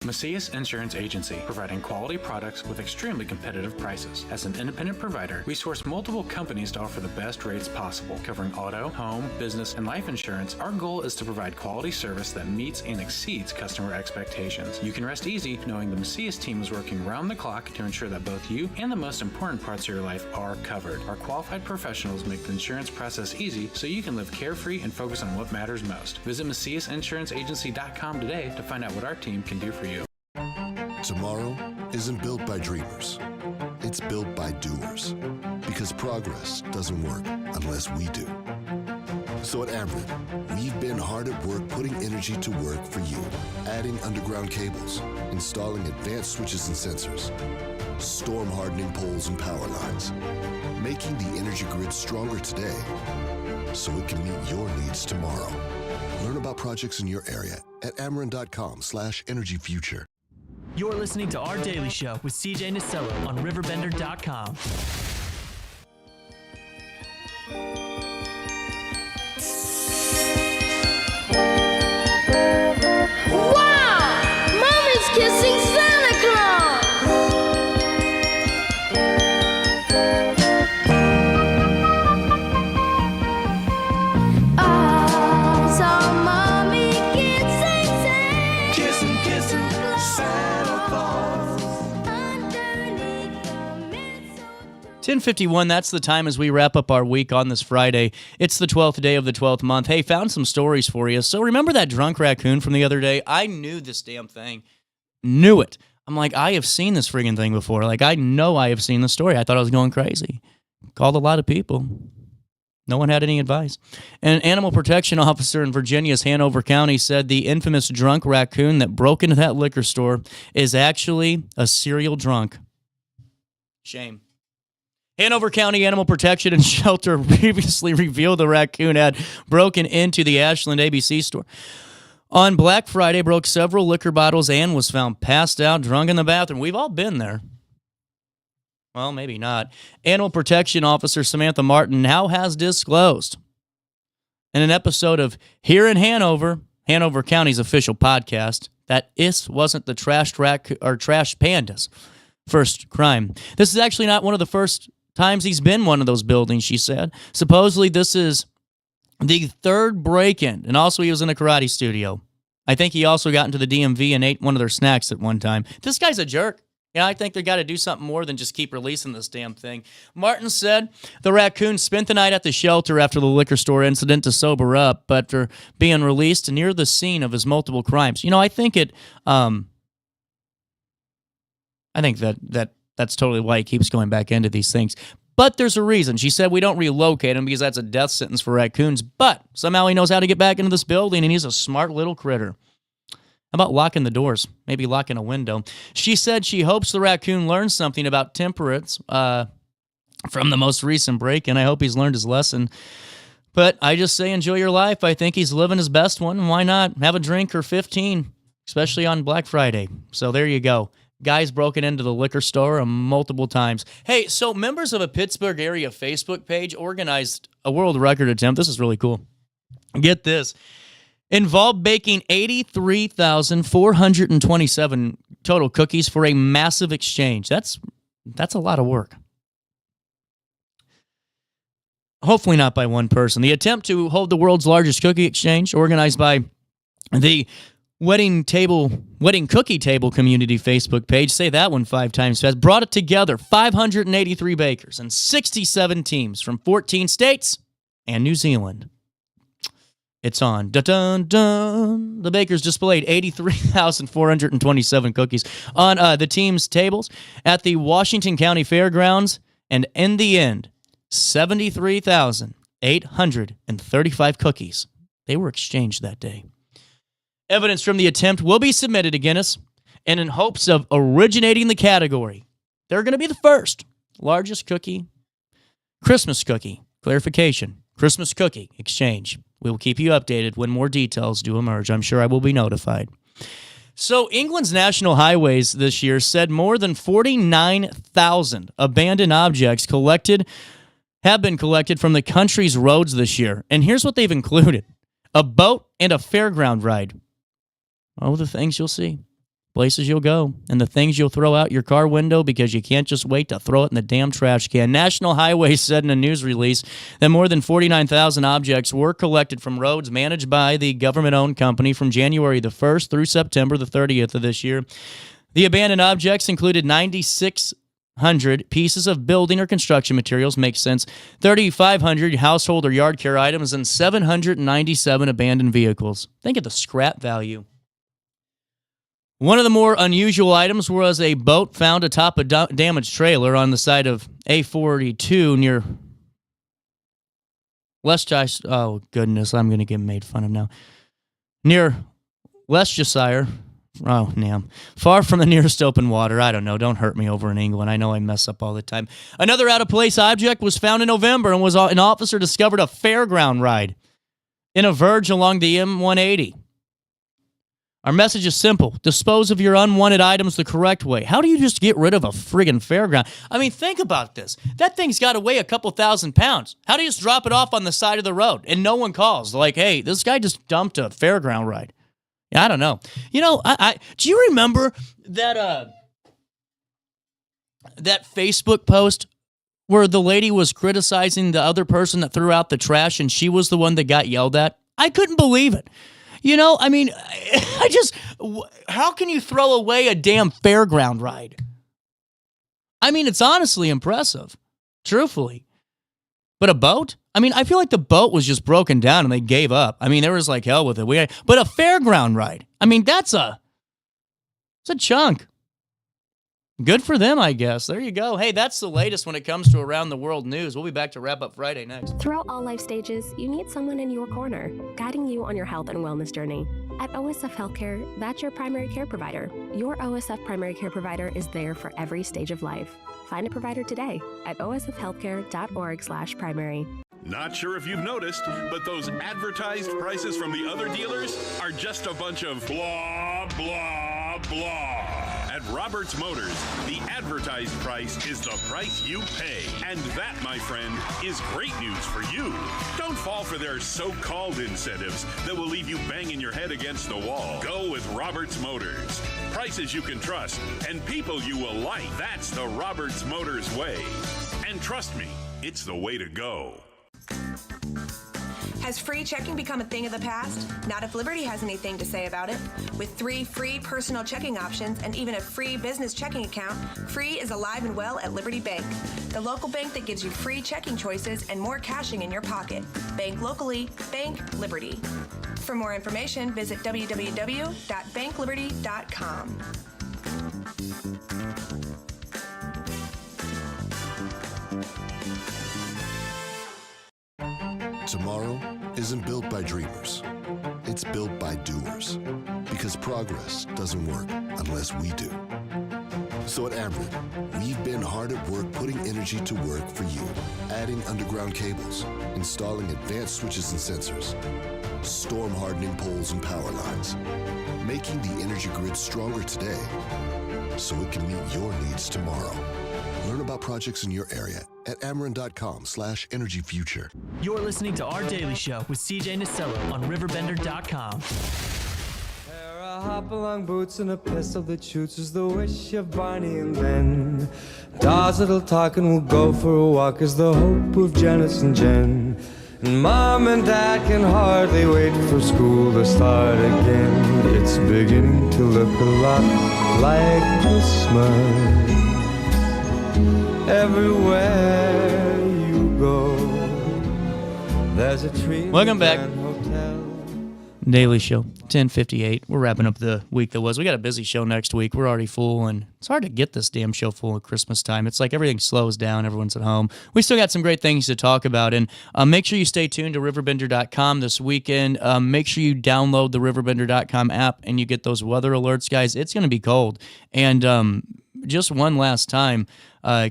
Macias Insurance Agency, providing quality products with extremely competitive prices. As an independent provider, we source multiple companies to offer the best rates possible, covering auto, home, business, and life insurance. Our goal is to provide quality service that meets and exceeds customer expectations. You can rest easy knowing the Macias team is working round the clock to ensure that both you and the most important parts of your life are covered. Our qualified professionals make the insurance process easy so you can live carefree and focus on what matters most. Visit MaciasInsuranceAgency.com today to find out what our team can do for you. Tomorrow isn't built by dreamers. It's built by doers. Because progress doesn't work unless we do. So at Ameren, we've been hard at work putting energy to work for you. Adding underground cables, installing advanced switches and sensors, storm hardening poles and power lines, making the energy grid stronger today so it can meet your needs tomorrow. Learn about projects in your area at Ameren.com/energyfuture. You're listening to Our Daily Show with CJ Nasello on RiverBender.com. Wow! Mommy's kissing Santa Claus! I saw Mommy kissing Santa. Kissing Santa Claus. 10:51, that's the time as we wrap up our week on this Friday. It's the 12th day of the 12th month. Hey, found some stories for you. So remember that drunk raccoon from the other day? I knew this damn thing. Knew it. I'm like, I have seen this friggin' thing before. Like, I know I have seen the story. I thought I was going crazy. Called a lot of people. No one had any advice. An animal protection officer in Virginia's Hanover County said the infamous drunk raccoon that broke into that liquor store is actually a serial drunk. Shame. Hanover County Animal Protection and Shelter previously revealed the raccoon had broken into the Ashland ABC store on Black Friday, broke several liquor bottles, and was found passed out drunk in the bathroom. We've all been there. Well, maybe not. Animal Protection Officer Samantha Martin now has disclosed in an episode of Here in Hanover, Hanover County's official podcast, that this wasn't the trashed panda's first crime. This is actually not one of the first times he's been one of those buildings, she said. Supposedly, this is the third break-in, and also he was in a karate studio. I think he also got into the DMV and ate one of their snacks at one time. This guy's a jerk. Yeah, I think they got to do something more than just keep releasing this damn thing. Martin said the raccoon spent the night at the shelter after the liquor store incident to sober up, but after being released near the scene of his multiple crimes. You know, I think that's totally why he keeps going back into these things. But there's a reason. She said we don't relocate him because that's a death sentence for raccoons, but somehow he knows how to get back into this building, and he's a smart little critter. How about locking the doors? Maybe locking a window. She said she hopes the raccoon learns something about temperance from the most recent break, and I hope he's learned his lesson. But I just say enjoy your life. I think he's living his best one. Why not have a drink or 15, especially on Black Friday? So there you go. Guys broken into the liquor store multiple times. Hey, so members of a Pittsburgh area Facebook page organized a world record attempt. This is really cool. Get this. involved baking 83,427 total cookies for a massive exchange. That's a lot of work. Hopefully not by one person. The attempt to hold the world's largest cookie exchange, organized by the Wedding Cookie Table Community Facebook page, say that one 5 times fast, brought it together 583 bakers and 67 teams from 14 states and New Zealand. It's on. Dun-dun-dun. The bakers displayed 83,427 cookies on the team's tables at the Washington County Fairgrounds, and in the end, 73,835 cookies. They were exchanged that day. Evidence from the attempt will be submitted to Guinness, and in hopes of originating the category, they're going to be the first largest Christmas cookie, clarification, Christmas cookie exchange. We will keep you updated when more details do emerge. I'm sure I will be notified. So England's national highways this year said more than 49,000 abandoned objects have been collected from the country's roads this year. And here's what they've included: a boat and a fairground ride. Oh, the things you'll see, places you'll go, and the things you'll throw out your car window because you can't just wait to throw it in the damn trash can. National Highways said in a news release that more than 49,000 objects were collected from roads managed by the government-owned company from January the 1st through September the 30th of this year. The abandoned objects included 9,600 pieces of building or construction materials, makes sense, 3,500 household or yard care items, and 797 abandoned vehicles. Think of the scrap value. One of the more unusual items was a boat found atop a damaged trailer on the side of A42 near Leicestershire. Oh, goodness, I'm going to get made fun of now. Near Leicestershire. Oh, damn. Far from the nearest open water. I don't know. Don't hurt me over in England. I know I mess up all the time. Another out-of-place object was found in November and was an officer discovered a fairground ride in a verge along the M180. Our message is simple. Dispose of your unwanted items the correct way. How do you just get rid of a friggin' fairground? I mean, think about this. That thing's got to weigh a couple 1,000 pounds. How do you just drop it off on the side of the road and no one calls? Like, hey, this guy just dumped a fairground ride. I don't know. You know, do you remember that that Facebook post where the lady was criticizing the other person that threw out the trash and she was the one that got yelled at? I couldn't believe it. You know, I mean, how can you throw away a damn fairground ride? I mean, it's honestly impressive, truthfully. But a boat? I mean, I feel like the boat was just broken down and they gave up. I mean, there was like hell with it. But a fairground ride, I mean, it's a chunk. Good for them, I guess. There you go. Hey, that's the latest when it comes to around the world news. We'll be back to wrap up Friday next. Throughout all life stages, you need someone in your corner, guiding you on your health and wellness journey. At OSF Healthcare, that's your primary care provider. Your OSF primary care provider is there for every stage of life. Find a provider today at osfhealthcare.org/primary. Not sure if you've noticed, but those advertised prices from the other dealers are just a bunch of blah, blah, blah. At Roberts Motors, the advertised price is the price you pay. And that, my friend, is great news for you. Don't fall for their so-called incentives that will leave you banging your head against the wall. Go with Roberts Motors. Prices you can trust and people you will like. That's the Roberts Motors way. And trust me, it's the way to go. Has free checking become a thing of the past? Not if Liberty has anything to say about it. With 3 free personal checking options and even a free business checking account, free is alive and well at Liberty Bank, the local bank that gives you free checking choices and more cashing in your pocket. Bank locally, bank Liberty. For more information, visit www.bankliberty.com. Tomorrow isn't built by dreamers. It's built by doers. Because progress doesn't work unless we do. So at Ameren, we've been hard at work putting energy to work for you. Adding underground cables, installing advanced switches and sensors, storm hardening poles and power lines, making the energy grid stronger today so it can meet your needs tomorrow. Learn about projects in your area at RiverBender.com/energyfuture. You're listening to Our Daily Show with CJ Nasello on RiverBender.com. Hop-along boots and a pistol that shoots is the wish of Barney and Ben. Dolls that'll talk and we'll go for a walk is the hope of Janice and Jen. And Mom and Dad can hardly wait for school to start again. It's beginning to look a lot like Christmas everywhere you go. There's a tree. Welcome back. Daily Show, 10:58. We're wrapping up the week that was. We got a busy show next week. We're already full, and it's hard to get this damn show full at Christmas time. It's like everything slows down. Everyone's at home. We still got some great things to talk about, and make sure you stay tuned to RiverBender.com this weekend. Make sure you download the RiverBender.com app, and you get those weather alerts, guys. It's going to be cold. And just one last time,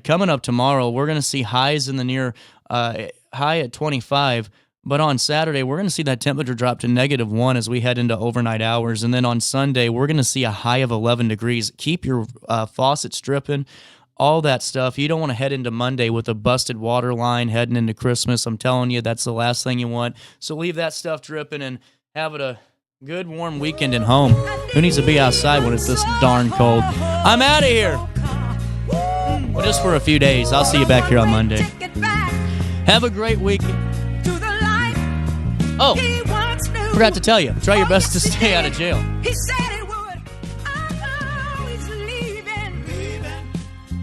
coming up tomorrow, we're going to see highs in the near high at 25. But on Saturday, we're going to see that temperature drop to -1 as we head into overnight hours. And then on Sunday, we're going to see a high of 11 degrees. Keep your faucets dripping, all that stuff. You don't want to head into Monday with a busted water line heading into Christmas. I'm telling you, that's the last thing you want. So leave that stuff dripping and have it a good, warm weekend at home. Who needs to be outside when it's this darn cold? I'm out of here. Well, just for a few days. I'll see you back here on Monday. Have a great weekend. Oh, forgot to tell you, try your best to stay out of jail. He said it